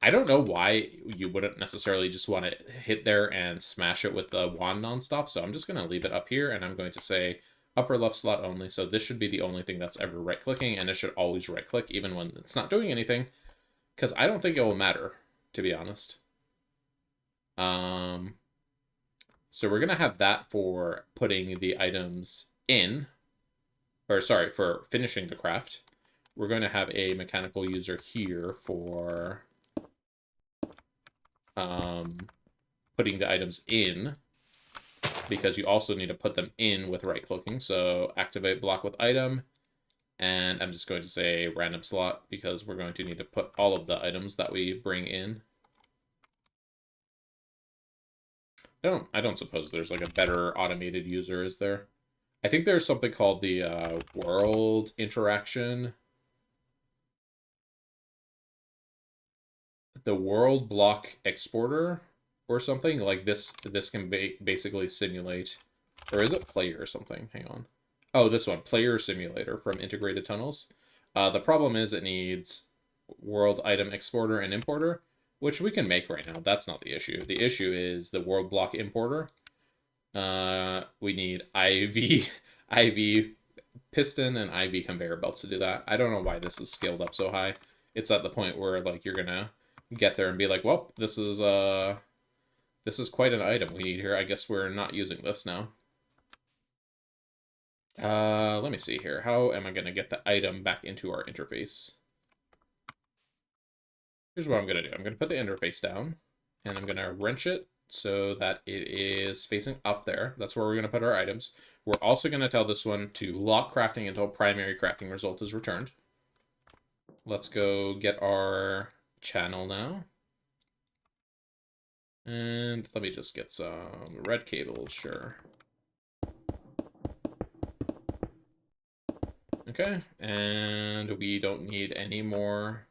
I don't know why you wouldn't necessarily just want to hit there and smash it with the wand nonstop, so I'm just going to leave it up here, and I'm going to say upper left slot only, so this should be the only thing that's ever right-clicking, and it should always right-click, even when it's not doing anything, because I don't think it will matter, to be honest. So we're going to have that for putting the items in, or sorry, for finishing the craft. We're going to have a mechanical user here for putting the items in, because you also need to put them in with right-clicking. So activate block with item, and I'm just going to say random slot, because we're going to need to put all of the items that we bring in. I don't suppose there's like a better automated user, is there? I think there's something called the world interaction, the world block exporter or something like this. This can basically simulate, or is it player or something? Hang on. Oh, this one, player simulator from Integrated Tunnels. The problem is it needs world item exporter and importer, which we can make right now. That's not the issue. The issue is the world block importer. We need IV, IV piston and IV conveyor belts to do that. I don't know why this is scaled up so high. It's at the point where like you're gonna get there and be like, well, this is quite an item we need here. I guess we're not using this now. Let me see here. How am I gonna get the item back into our interface? Here's what I'm gonna do. I'm gonna put the interface down and I'm gonna wrench it so that it is facing up there. That's where we're gonna put our items. We're also gonna tell this one to lock crafting until primary crafting result is returned. Let's go get our channel now. And let me just get some red cables, sure. Okay, and we don't need any more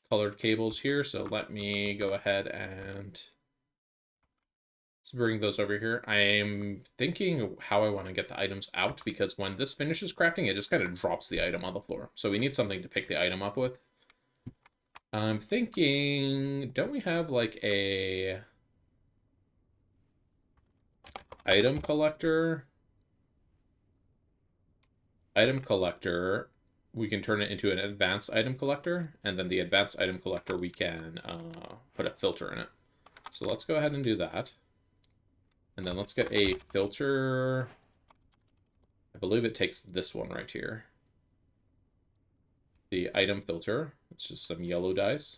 colored cables here, so let me go ahead and bring those over here. I'm thinking how I want to get the items out, because when this finishes crafting, it just kind of drops the item on the floor. So we need something to pick the item up with. I'm thinking, don't we have like a item collector? Item collector, we can turn it into an advanced item collector, and then the advanced item collector, we can put a filter in it. So let's go ahead and do that. And then let's get a filter. I believe it takes this one right here. The item filter. It's just some yellow dice.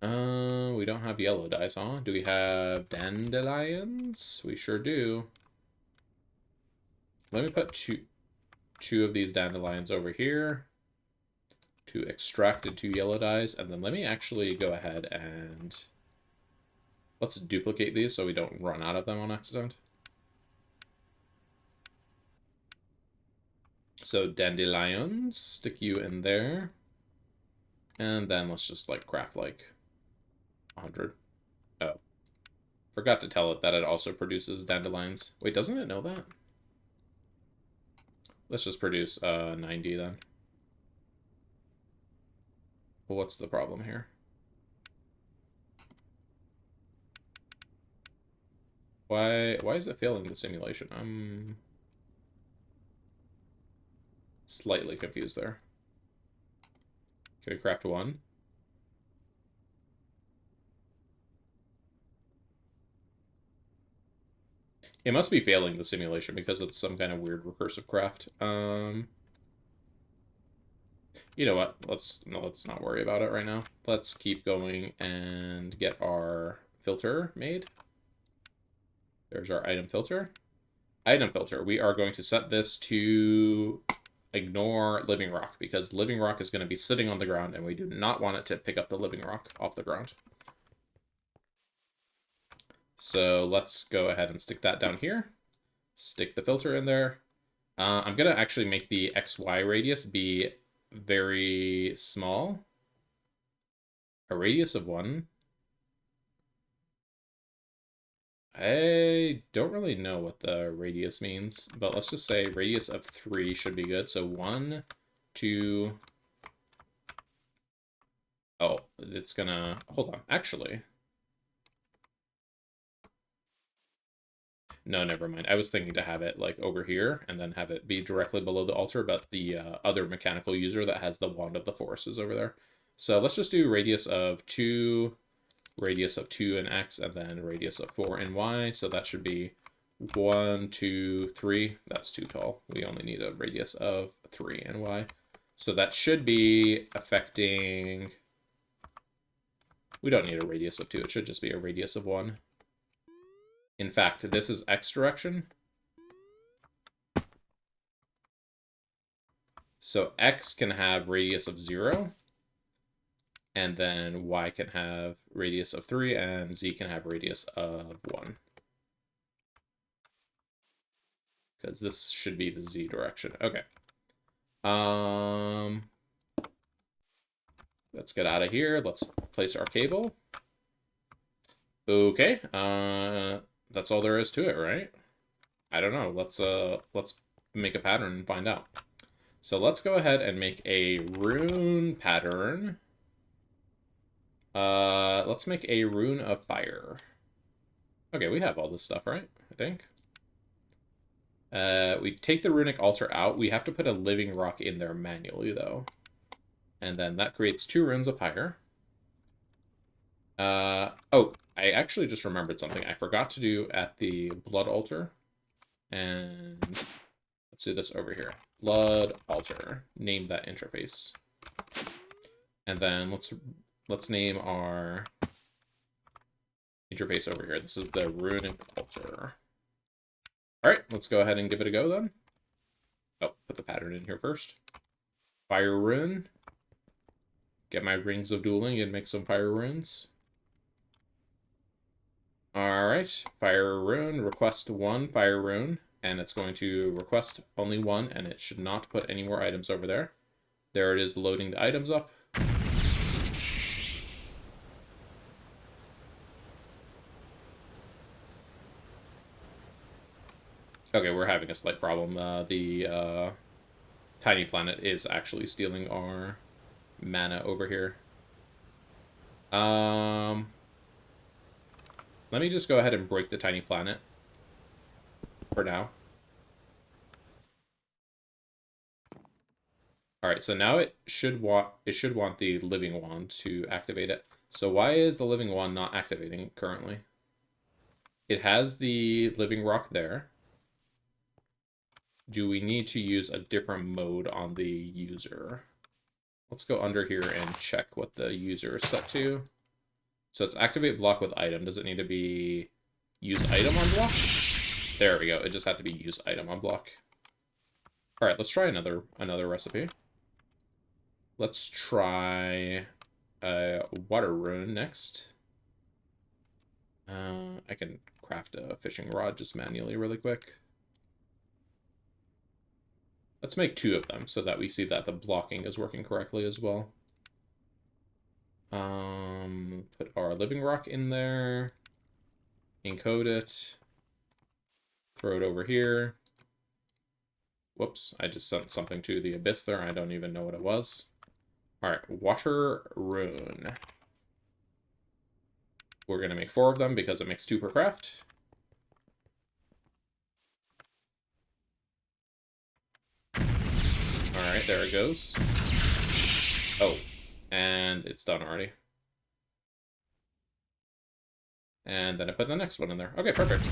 We don't have yellow dice, huh? Do we have dandelions? We sure do. Let me put two of these dandelions over here to extract into yellow dice, and then let me actually go ahead and let's duplicate these so we don't run out of them on accident. So dandelions, stick you in there. And then let's just like craft like 100. Oh, forgot to tell it that it also produces dandelions. Wait, doesn't it know that? Let's just produce 90 then. Well, what's the problem here? Why is it failing the simulation? I'm slightly confused there. Can we craft one? It must be failing the simulation because it's some kind of weird recursive craft. You know what? Let's not worry about it right now. Let's keep going and get our filter made. There's our item filter. Item filter. We are going to set this to ignore living rock, because living rock is going to be sitting on the ground and we do not want it to pick up the living rock off the ground. So let's go ahead and stick that down here. Stick the filter in there. I'm going to actually make the XY radius be very small. A radius of 1. I don't really know what the radius means, but let's just say radius of 3 should be good. So 1, 2... Oh, it's gonna... Hold on, actually. No, never mind. I was thinking to have it like over here and then have it be directly below the altar, but the other mechanical user that has the Wand of the Forest is over there. So let's just do radius of 2, radius of 2 in X, and then radius of 4 in Y. So that should be 1, 2, 3. That's too tall. We only need a radius of 3 in Y. So that should be affecting... We don't need a radius of 2. It should just be a radius of 1. In fact, this is X direction. So X can have radius of 0. And then Y can have radius of 3, and Z can have radius of 1. Because this should be the Z direction. Okay. Let's get out of here. Let's place our cable. Okay. That's all there is to it, right? I don't know. Let's make a pattern and find out. So let's go ahead and make a rune pattern. Let's make a rune of fire. Okay, we have all this stuff, right? I think. We take the runic altar out. We have to put a living rock in there manually, though. And then that creates 2 runes of fire. Oh, I actually just remembered something I forgot to do at the blood altar. And let's do this over here. Blood altar. Name that interface. And then let's name our interface over here. This is the runic altar. Alright, let's go ahead and give it a go then. Oh, put the pattern in here first. Fire rune. Get my rings of dueling and make some fire runes. Alright, fire rune, request 1 fire rune, and it's going to request only 1, and it should not put any more items over there. There it is loading the items up. Okay, we're having a slight problem. The tiny planet is actually stealing our mana over here. Let me just go ahead and break the tiny planet for now. Alright, so now it should want the living wand to activate it. So why is the living wand not activating currently? It has the living rock there. Do we need to use a different mode on the user? Let's go under here and check what the user is set to. So it's activate block with item. Does it need to be use item on block? There we go. It just had to be use item on block. Alright, let's try another recipe. Let's try water rune next. I can craft a fishing rod just manually really quick. Let's make 2 of them so that we see that the blocking is working correctly as well. Put our living rock in there. Encode it. Throw it over here. Whoops, I just sent something to the abyss there. I don't even know what it was. Alright, water rune. We're going to make 4 of them because it makes 2 per craft. Alright, there it goes. Oh, and it's done already. And then I put the next one in there. Okay, perfect.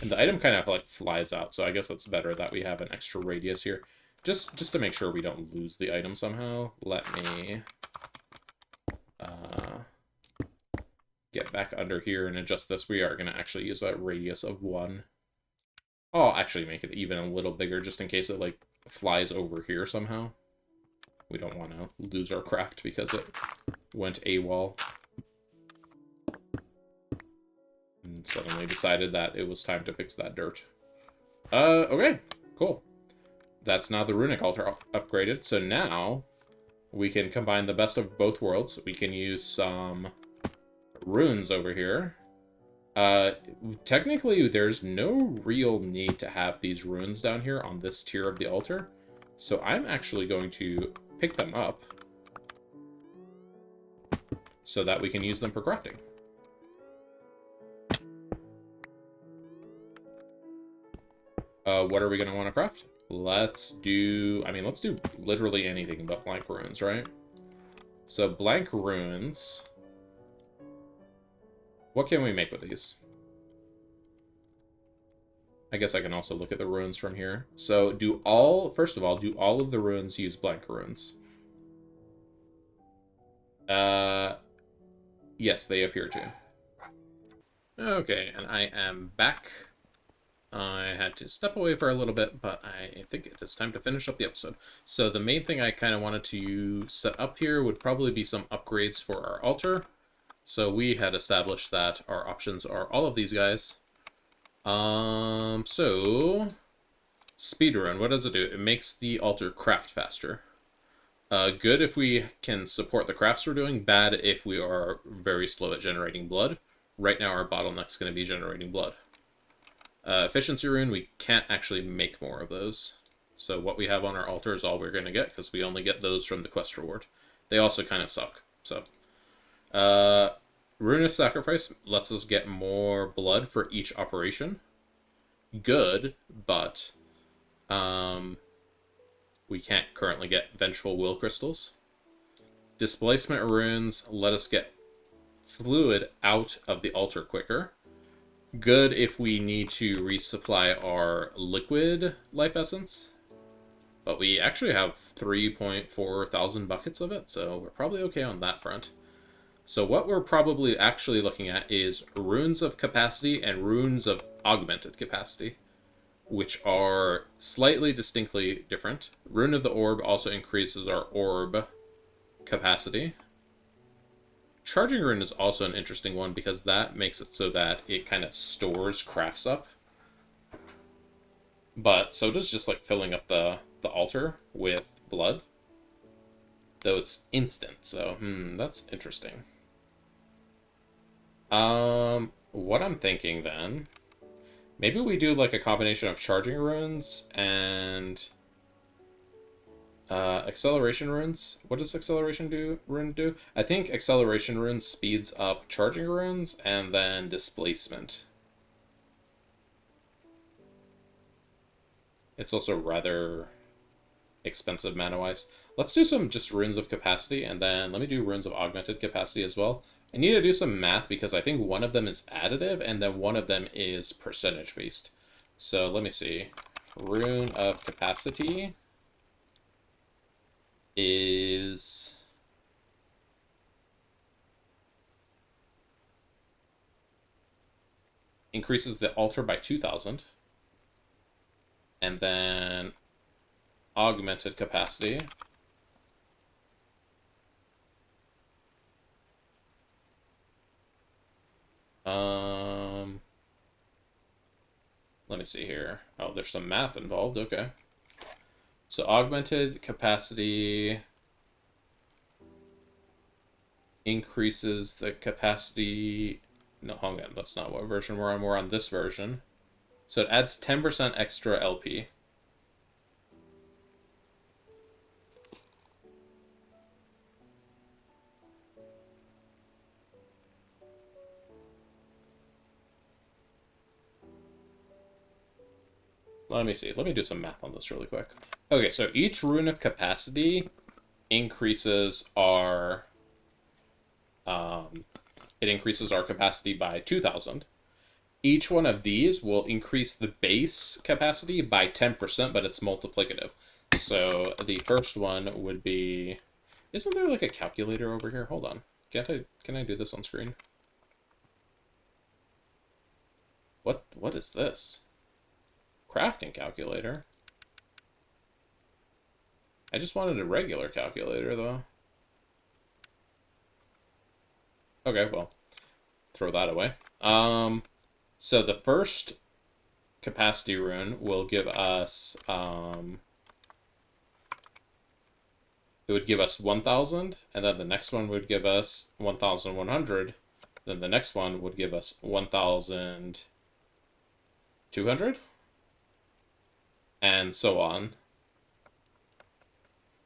And the item kind of like flies out, so I guess it's better that we have an extra radius here. Just to make sure we don't lose the item somehow, let me get back under here and adjust this. We are going to actually use a radius of 1. I'll actually make it even a little bigger just in case it like flies over here somehow. We don't want to lose our craft because it went AWOL. And suddenly decided that it was time to fix that dirt. Okay, cool. That's now the runic altar upgraded. So now we can combine the best of both worlds. We can use some runes over here. Technically, there's no real need to have these runes down here on this tier of the altar. So I'm actually going to pick them up so that we can use them for crafting. What are we going to want to craft? Let's do literally anything but blank runes, right? So blank runes. What can we make with these? I guess I can also look at the runes from here. So first of all, do all of the runes use blank runes? Yes, they appear to. Okay, and I am back. I had to step away for a little bit, but I think it is time to finish up the episode. So the main thing I kind of wanted to set up here would probably be some upgrades for our altar. So we had established that our options are all of these guys. So speedrun, what does it do? It makes the altar craft faster. Good if we can support the crafts we're doing, bad if we are very slow at generating blood. Right now our bottleneck's going to be generating blood. Efficiency rune, we can't actually make more of those. So what we have on our altar is all we're going to get, because we only get those from the quest reward. They also kind of suck. So, Rune of Sacrifice lets us get more blood for each operation. Good, but we can't currently get Vengeful Will Crystals. Displacement runes let us get fluid out of the altar quicker. Good if we need to resupply our liquid life essence. But we actually have 3.4 thousand buckets of it, so we're probably okay on that front. So what we're probably actually looking at is runes of capacity and runes of augmented capacity, which are slightly distinctly different. Rune of the Orb also increases our orb capacity. Charging Rune is also an interesting one because that makes it so that it kind of stores crafts up. But so does just like filling up the altar with blood. Though it's instant, so that's interesting. What I'm thinking then, maybe we do like a combination of charging runes and acceleration runes. What does acceleration rune do? I think acceleration runes speeds up charging runes and then displacement. It's also rather expensive mana-wise. Let's do some just runes of capacity, and then let me do runes of augmented capacity as well. I need to do some math because I think one of them is additive and then one of them is percentage based. So let me see. Rune of capacity is increases the altar by 2,000. And then augmented capacity let me see here. Oh, there's some math involved. Okay. So augmented capacity increases the capacity. No, hang on. That's not what version we're on. We're on this version. So it adds 10% extra LP. Let me see. Let me do some math on this really quick. Okay, so each rune of capacity increases our it increases our capacity by 2,000. Each one of these will increase the base capacity by 10%, but it's multiplicative. So the first one would be... Isn't there like a calculator over here? Hold on. Can I do this on screen? What is this? Crafting calculator? I just wanted a regular calculator, though. Okay, well, throw that away. So the first capacity rune will give us, it would give us 1,000, and then the next one would give us 1,100, then the next one would give us 1,200, and so on.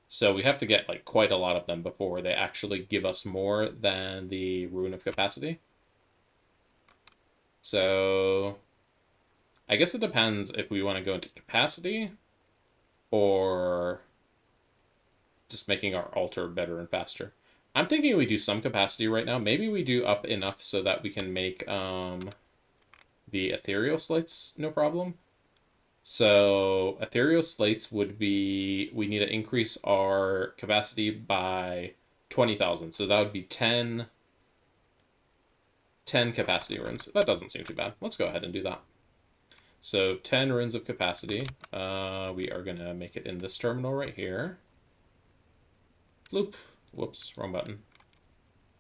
So we have to get like quite a lot of them before they actually give us more than the rune of capacity. So I guess it depends if we want to go into capacity or just making our altar better and faster. I'm thinking we do some capacity right now. Maybe we do up enough so that we can make the ethereal slates no problem. So ethereal slates would be, we need to increase our capacity by 20,000. So that would be 10 capacity runes. That doesn't seem too bad. Let's go ahead and do that. So 10 runes of capacity. We are going to make it in this terminal right here. Bloop. Whoops, wrong button.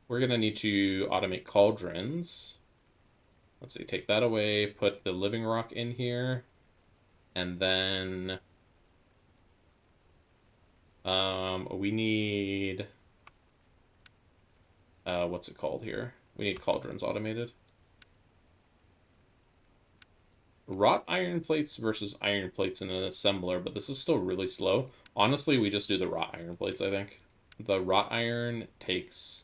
We're going to need to automate cauldrons. Let's see, take that away, put the living rock in here, and then we need what's it called here? We need cauldrons automated. Wrought iron plates versus iron plates in an assembler, but this is still really slow. Honestly, we just do the wrought iron plates, I think. The wrought iron takes...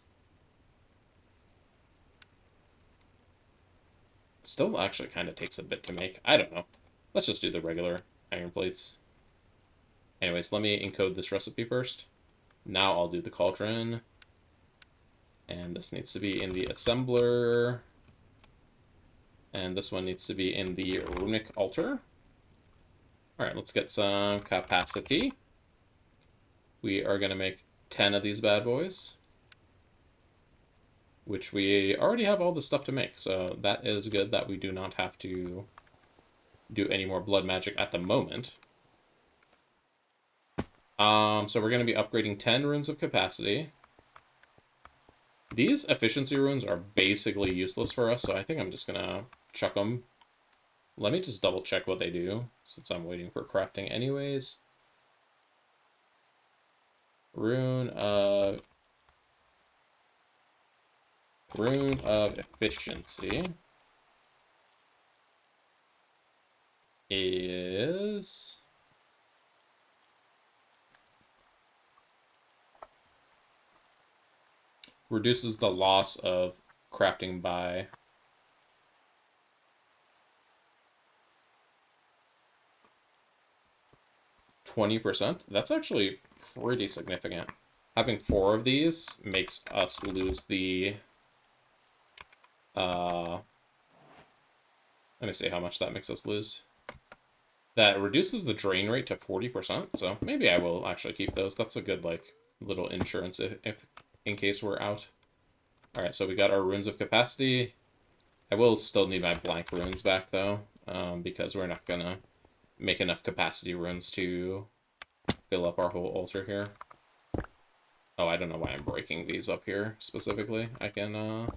Still actually kind of takes a bit to make. I don't know. Let's just do the regular iron plates. Anyways, let me encode this recipe first. Now I'll do the cauldron. And this needs to be in the assembler. And this one needs to be in the runic altar. Alright, let's get some capacity. We are going to make 10 of these bad boys. Which we already have all the stuff to make, so that is good that we do not have to do any more blood magic at the moment. So we're going to be upgrading 10 runes of capacity. These efficiency runes are basically useless for us, so I think I'm just going to chuck them. Let me just double check what they do, since I'm waiting for crafting anyways. Rune of efficiency is... reduces the loss of crafting by 20%. That's actually pretty significant. Having 4 of these makes us lose the... let me see how much that makes us lose. That reduces the drain rate to 40%, so maybe I will actually keep those. That's a good, like, little insurance if in case we're out. Alright, so we got our runes of capacity. I will still need my blank runes back, though, because we're not gonna make enough capacity runes to fill up our whole altar here. Oh, I don't know why I'm breaking these up here, specifically. I can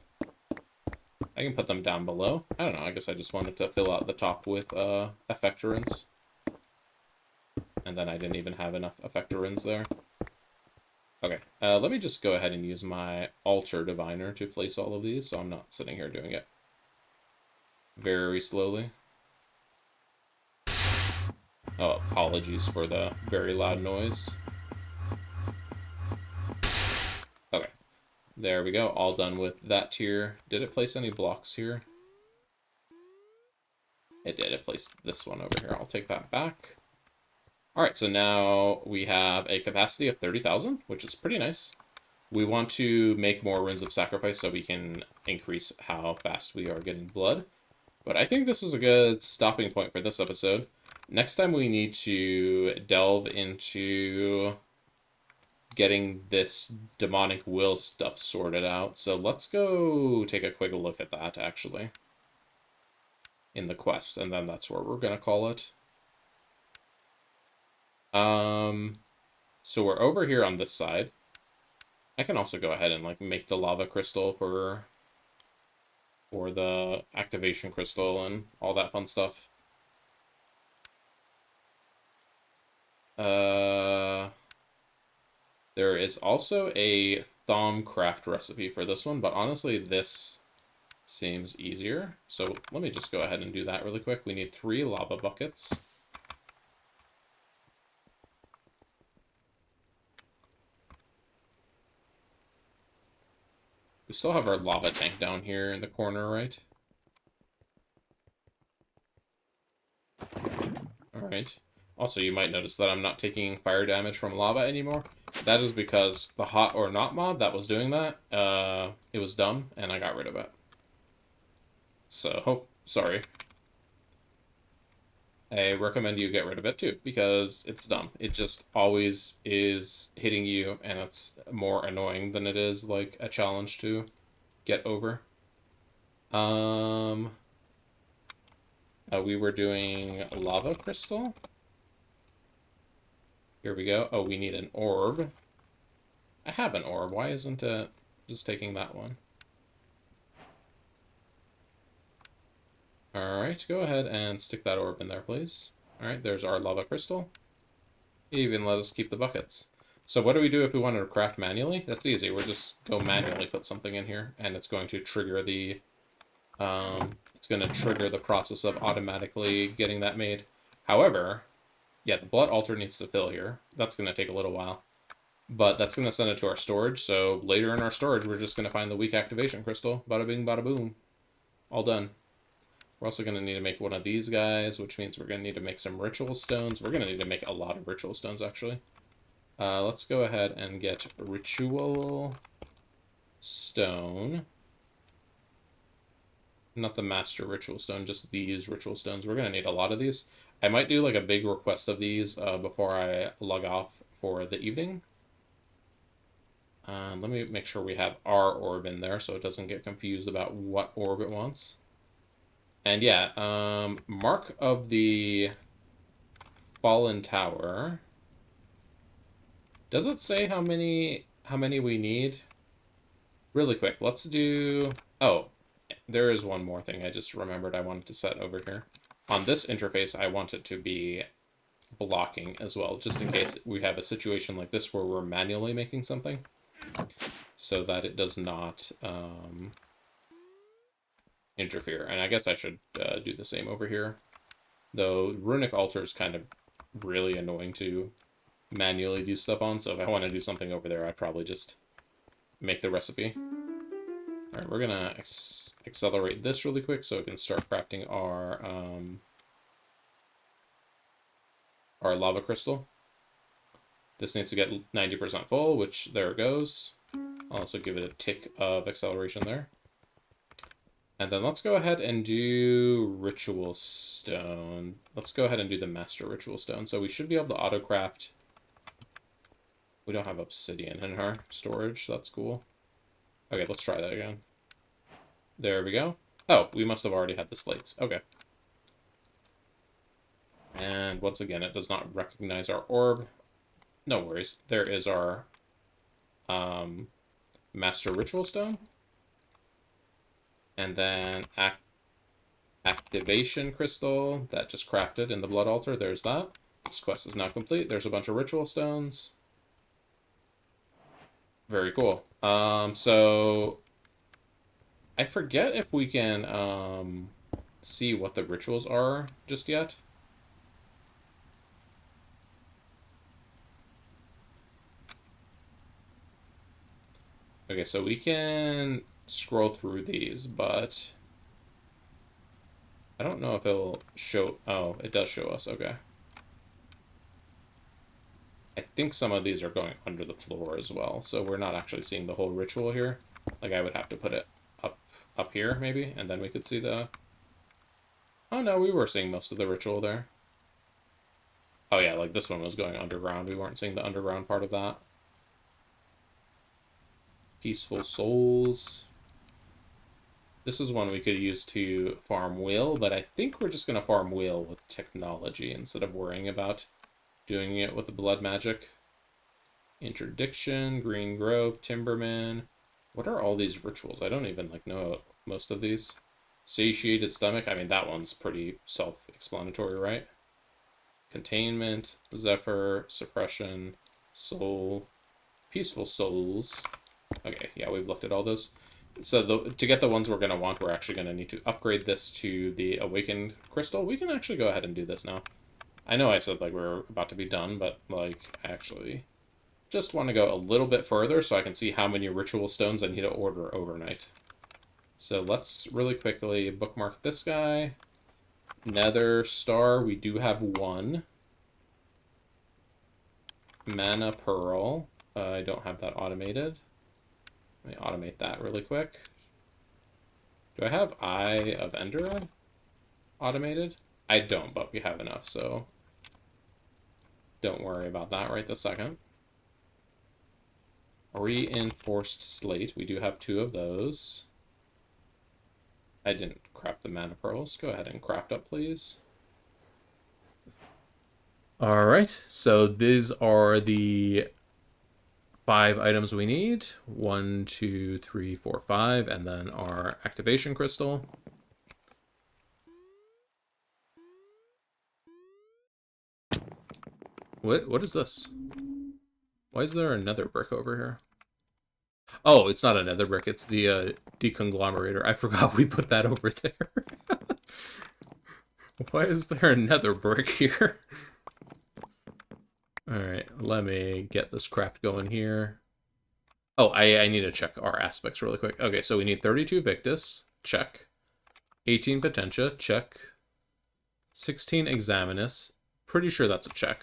put them down below. I don't know, I guess I just wanted to fill out the top with effect runes. And then I didn't even have enough effect runes there. Okay, let me just go ahead and use my altar diviner to place all of these, so I'm not sitting here doing it very slowly. Oh, apologies for the very loud noise. Okay, there we go, all done with that tier. Did it place any blocks here? It did, it placed this one over here. I'll take that back. Alright, so now we have a capacity of 30,000, which is pretty nice. We want to make more runes of sacrifice so we can increase how fast we are getting blood. But I think this is a good stopping point for this episode. Next time we need to delve into getting this demonic will stuff sorted out. So let's go take a quick look at that, actually, in the quest, and then that's where we're going to call it. So we're over here on this side. I can also go ahead and like make the lava crystal for the activation crystal and all that fun stuff. There is also a Thaumcraft recipe for this one, but honestly this seems easier. So let me just go ahead and do that really quick. We need 3 lava buckets. We still have our lava tank down here in the corner, right? Alright. Also, you might notice that I'm not taking fire damage from lava anymore. That is because the hot or not mod that was doing that, it was dumb, and I got rid of it. So, sorry. I recommend you get rid of it too, because it's dumb. It just always is hitting you, and it's more annoying than it is like a challenge to get over. I We were doing lava crystal. Here we go. Oh, we need an orb. I have an orb. Why isn't it just taking that one? Alright, go ahead and stick that orb in there, please. Alright, there's our lava crystal. Even let us keep the buckets. So what do we do if we wanted to craft manually? That's easy. We'll just go manually put something in here, and it's going to trigger the process of automatically getting that made. However, yeah, the blood altar needs to fill here. That's going to take a little while. But that's going to send it to our storage, so later in our storage, we're just going to find the weak activation crystal. Bada bing, bada boom. All done. We're also going to need to make one of these guys, which means we're going to need to make some ritual stones. We're going to need to make a lot of ritual stones, actually. Let's go ahead and get ritual stone. Not the master ritual stone, just these ritual stones. We're going to need a lot of these. I might do like a big request of these before I log off for the evening. Let me make sure we have our orb in there so it doesn't get confused about what orb it wants. And yeah, Mark of the Fallen Tower. Does it say how many we need? Really quick, let's do... Oh, there is one more thing I just remembered I wanted to set over here. On this interface, I want it to be blocking as well, just in case we have a situation like this where we're manually making something, so that it does not interfere. And I guess I should do the same over here, though runic altar is kind of really annoying to manually do stuff on, so if I want to do something over there, I'd probably just make the recipe. Alright, we're gonna accelerate this really quick so we can start crafting our lava crystal. This needs to get 90% full, which there it goes. I'll also give it a tick of acceleration there. And then let's go ahead and do ritual stone. Let's go ahead and do the master ritual stone. So we should be able to auto craft. We don't have obsidian in our storage. That's cool. Okay, let's try that again. There we go. Oh, we must have already had the slates. Okay. And once again, it does not recognize our orb. No worries. There is our master ritual stone. And then activation crystal that just crafted in the blood altar. There's that. This quest is now complete. There's a bunch of ritual stones. Very cool. So I forget if we can see what the rituals are just yet. Okay, so we can scroll through these, but I don't know if it'll show... Oh, it does show us. Okay. I think some of these are going under the floor as well, so we're not actually seeing the whole ritual here. Like, I would have to put it up here, maybe, and then we could see the... Oh, no, we were seeing most of the ritual there. Oh, yeah, like this one was going underground. We weren't seeing the underground part of that. Peaceful Souls. This is one we could use to farm will, but I think we're just going to farm will with technology instead of worrying about doing it with the blood magic. Interdiction, Green Grove, Timberman. What are all these rituals? I don't even know most of these. Satiated Stomach. I mean, that one's pretty self-explanatory, right? Containment, Zephyr, Suppression, Soul, Peaceful Souls. Okay, yeah, we've looked at all those. So to get the ones we're going to want, we're actually going to need to upgrade this to the Awakened Crystal. We can actually go ahead and do this now. I know I said we're about to be done, but I actually just want to go a little bit further so I can see how many ritual stones I need to order overnight. So let's really quickly bookmark this guy. Nether Star, we do have one. Mana Pearl, I don't have that automated. Let me automate that really quick. Do I have Eye of Ender automated? I don't, but we have enough, so don't worry about that right this second. Reinforced Slate, we do have 2 of those. I didn't craft the mana pearls. Go ahead and craft up, please. All right, so these are the 5 items we need. 1, 2, 3, 4, 5, and then our activation crystal. What is this? Why is there another brick over here? Oh, it's not another brick, it's the deconglomerator. I forgot we put that over there. Why is there another brick here? Alright, let me get this craft going here. Oh, I need to check our aspects really quick. Okay, so we need 32 Victus, check. 18 Potentia, check. 16 Examinus, pretty sure that's a check.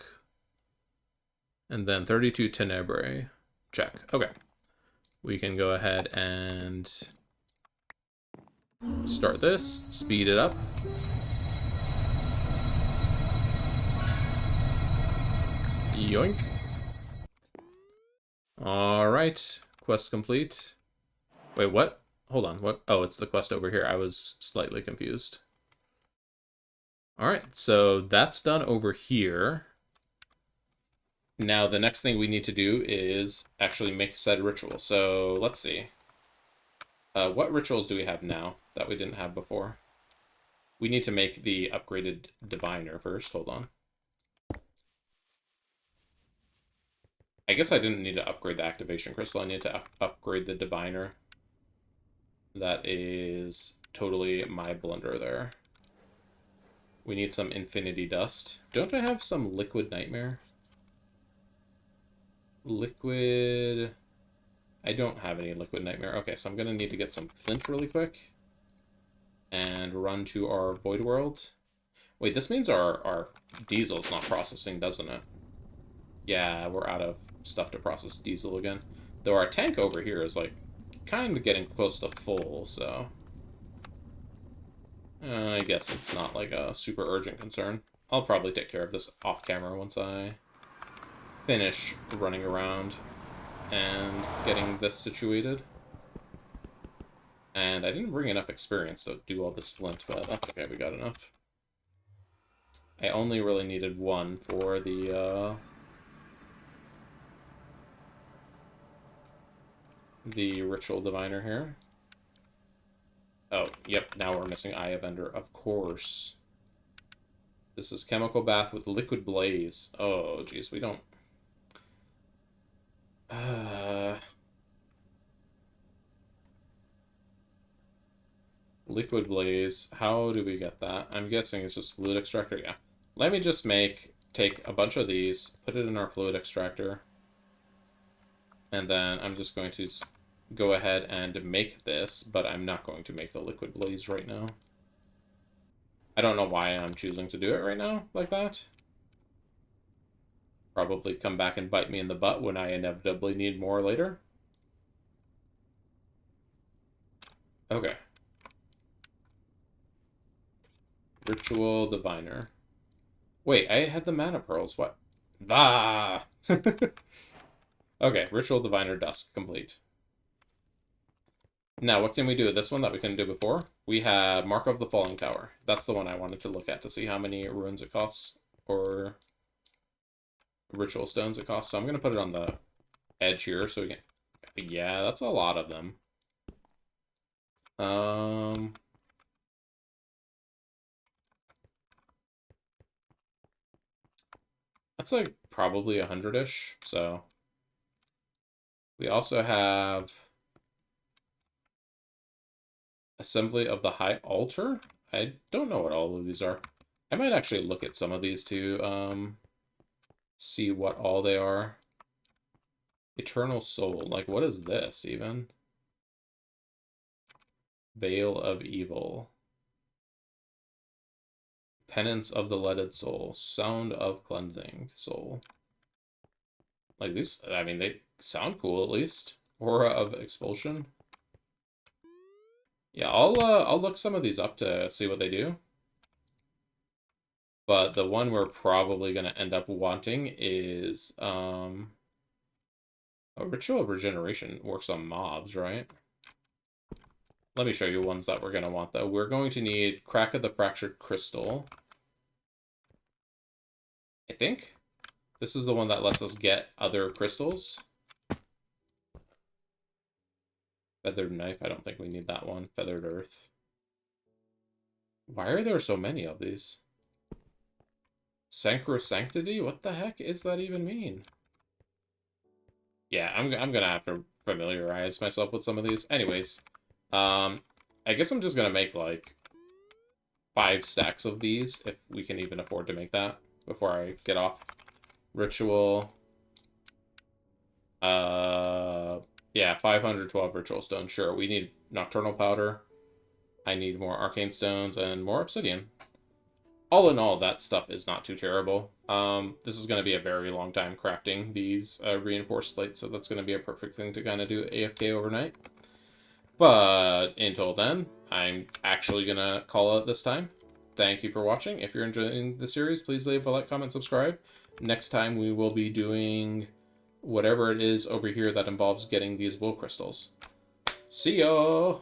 And then 32 Tenebrae, check. Okay. We can go ahead and start this, speed it up. Yoink. Alright, quest complete. Wait, what? Hold on, what? Oh, it's the quest over here. I was slightly confused. Alright, so that's done over here. Now, the next thing we need to do is actually make said ritual. So, let's see. What rituals do we have now that we didn't have before? We need to make the upgraded diviner first. Hold on. I guess I didn't need to upgrade the activation crystal. I need to upgrade the diviner. That is totally my blunder there. We need some infinity dust. Don't I have some liquid nightmare? Liquid... I don't have any liquid nightmare. Okay, so I'm going to need to get some flint really quick. And run to our void world. Wait, this means our diesel's not processing, doesn't it? Yeah, we're out of stuff to process diesel again. Though our tank over here is, like, kind of getting close to full, so... I guess it's not, like, a super urgent concern. I'll probably take care of this off-camera once I finish running around and getting this situated. And I didn't bring enough experience to do all this flint, but that's okay, we got enough. I only really needed 1 for the ritual diviner here. Oh, yep, now we're missing Eye of Ender, of course. This is chemical bath with liquid blaze. Oh, geez, we don't... Liquid blaze. How do we get that? I'm guessing it's just fluid extractor. Yeah. Let me just take a bunch of these, put it in our fluid extractor, and then I'm just going to go ahead and make this, but I'm not going to make the liquid blaze right now. I don't know why I'm choosing to do it right now like that. Probably come back and bite me in the butt when I inevitably need more later. Okay. Ritual diviner. Wait, I had the mana pearls. What? Ah! Okay, ritual diviner dusk complete. Now, what can we do with this one that we couldn't do before? We have Mark of the Falling Tower. That's the one I wanted to look at to see how many runes it costs, or ritual stones it costs. So I'm going to put it on the edge here so we can... Yeah, that's a lot of them. That's like probably 100-ish, so... We also have... Assembly of the High Altar? I don't know what all of these are. I might actually look at some of these to see what all they are. Eternal Soul. Like, what is this, even? Veil of Evil. Penance of the Leaded Soul. Sound of Cleansing Soul. Like, these, I mean, they sound cool, at least. Aura of Expulsion. Yeah, I'll look some of these up to see what they do. But the one we're probably going to end up wanting is, a Ritual of Regeneration works on mobs, right? Let me show you ones that we're going to want, though. We're going to need Crack of the Fractured Crystal. I think. This is the one that lets us get other crystals. Feathered Knife, I don't think we need that one. Feathered Earth. Why are there so many of these? Sacrosanctity? What the heck is that even mean? Yeah, I'm gonna have to familiarize myself with some of these. Anyways, I guess I'm just gonna make like 5 stacks of these, if we can even afford to make that, before I get off. Ritual. Yeah, 512 ritual stones. Sure, we need nocturnal powder. I need more arcane stones and more obsidian. All in all, that stuff is not too terrible. This is going to be a very long time crafting these reinforced slates, so that's going to be a perfect thing to kind of do AFK overnight. But until then, I'm actually going to call it this time. Thank you for watching. If you're enjoying the series, please leave a like, comment, subscribe. Next time we will be doing whatever it is over here that involves getting these wool crystals. See ya!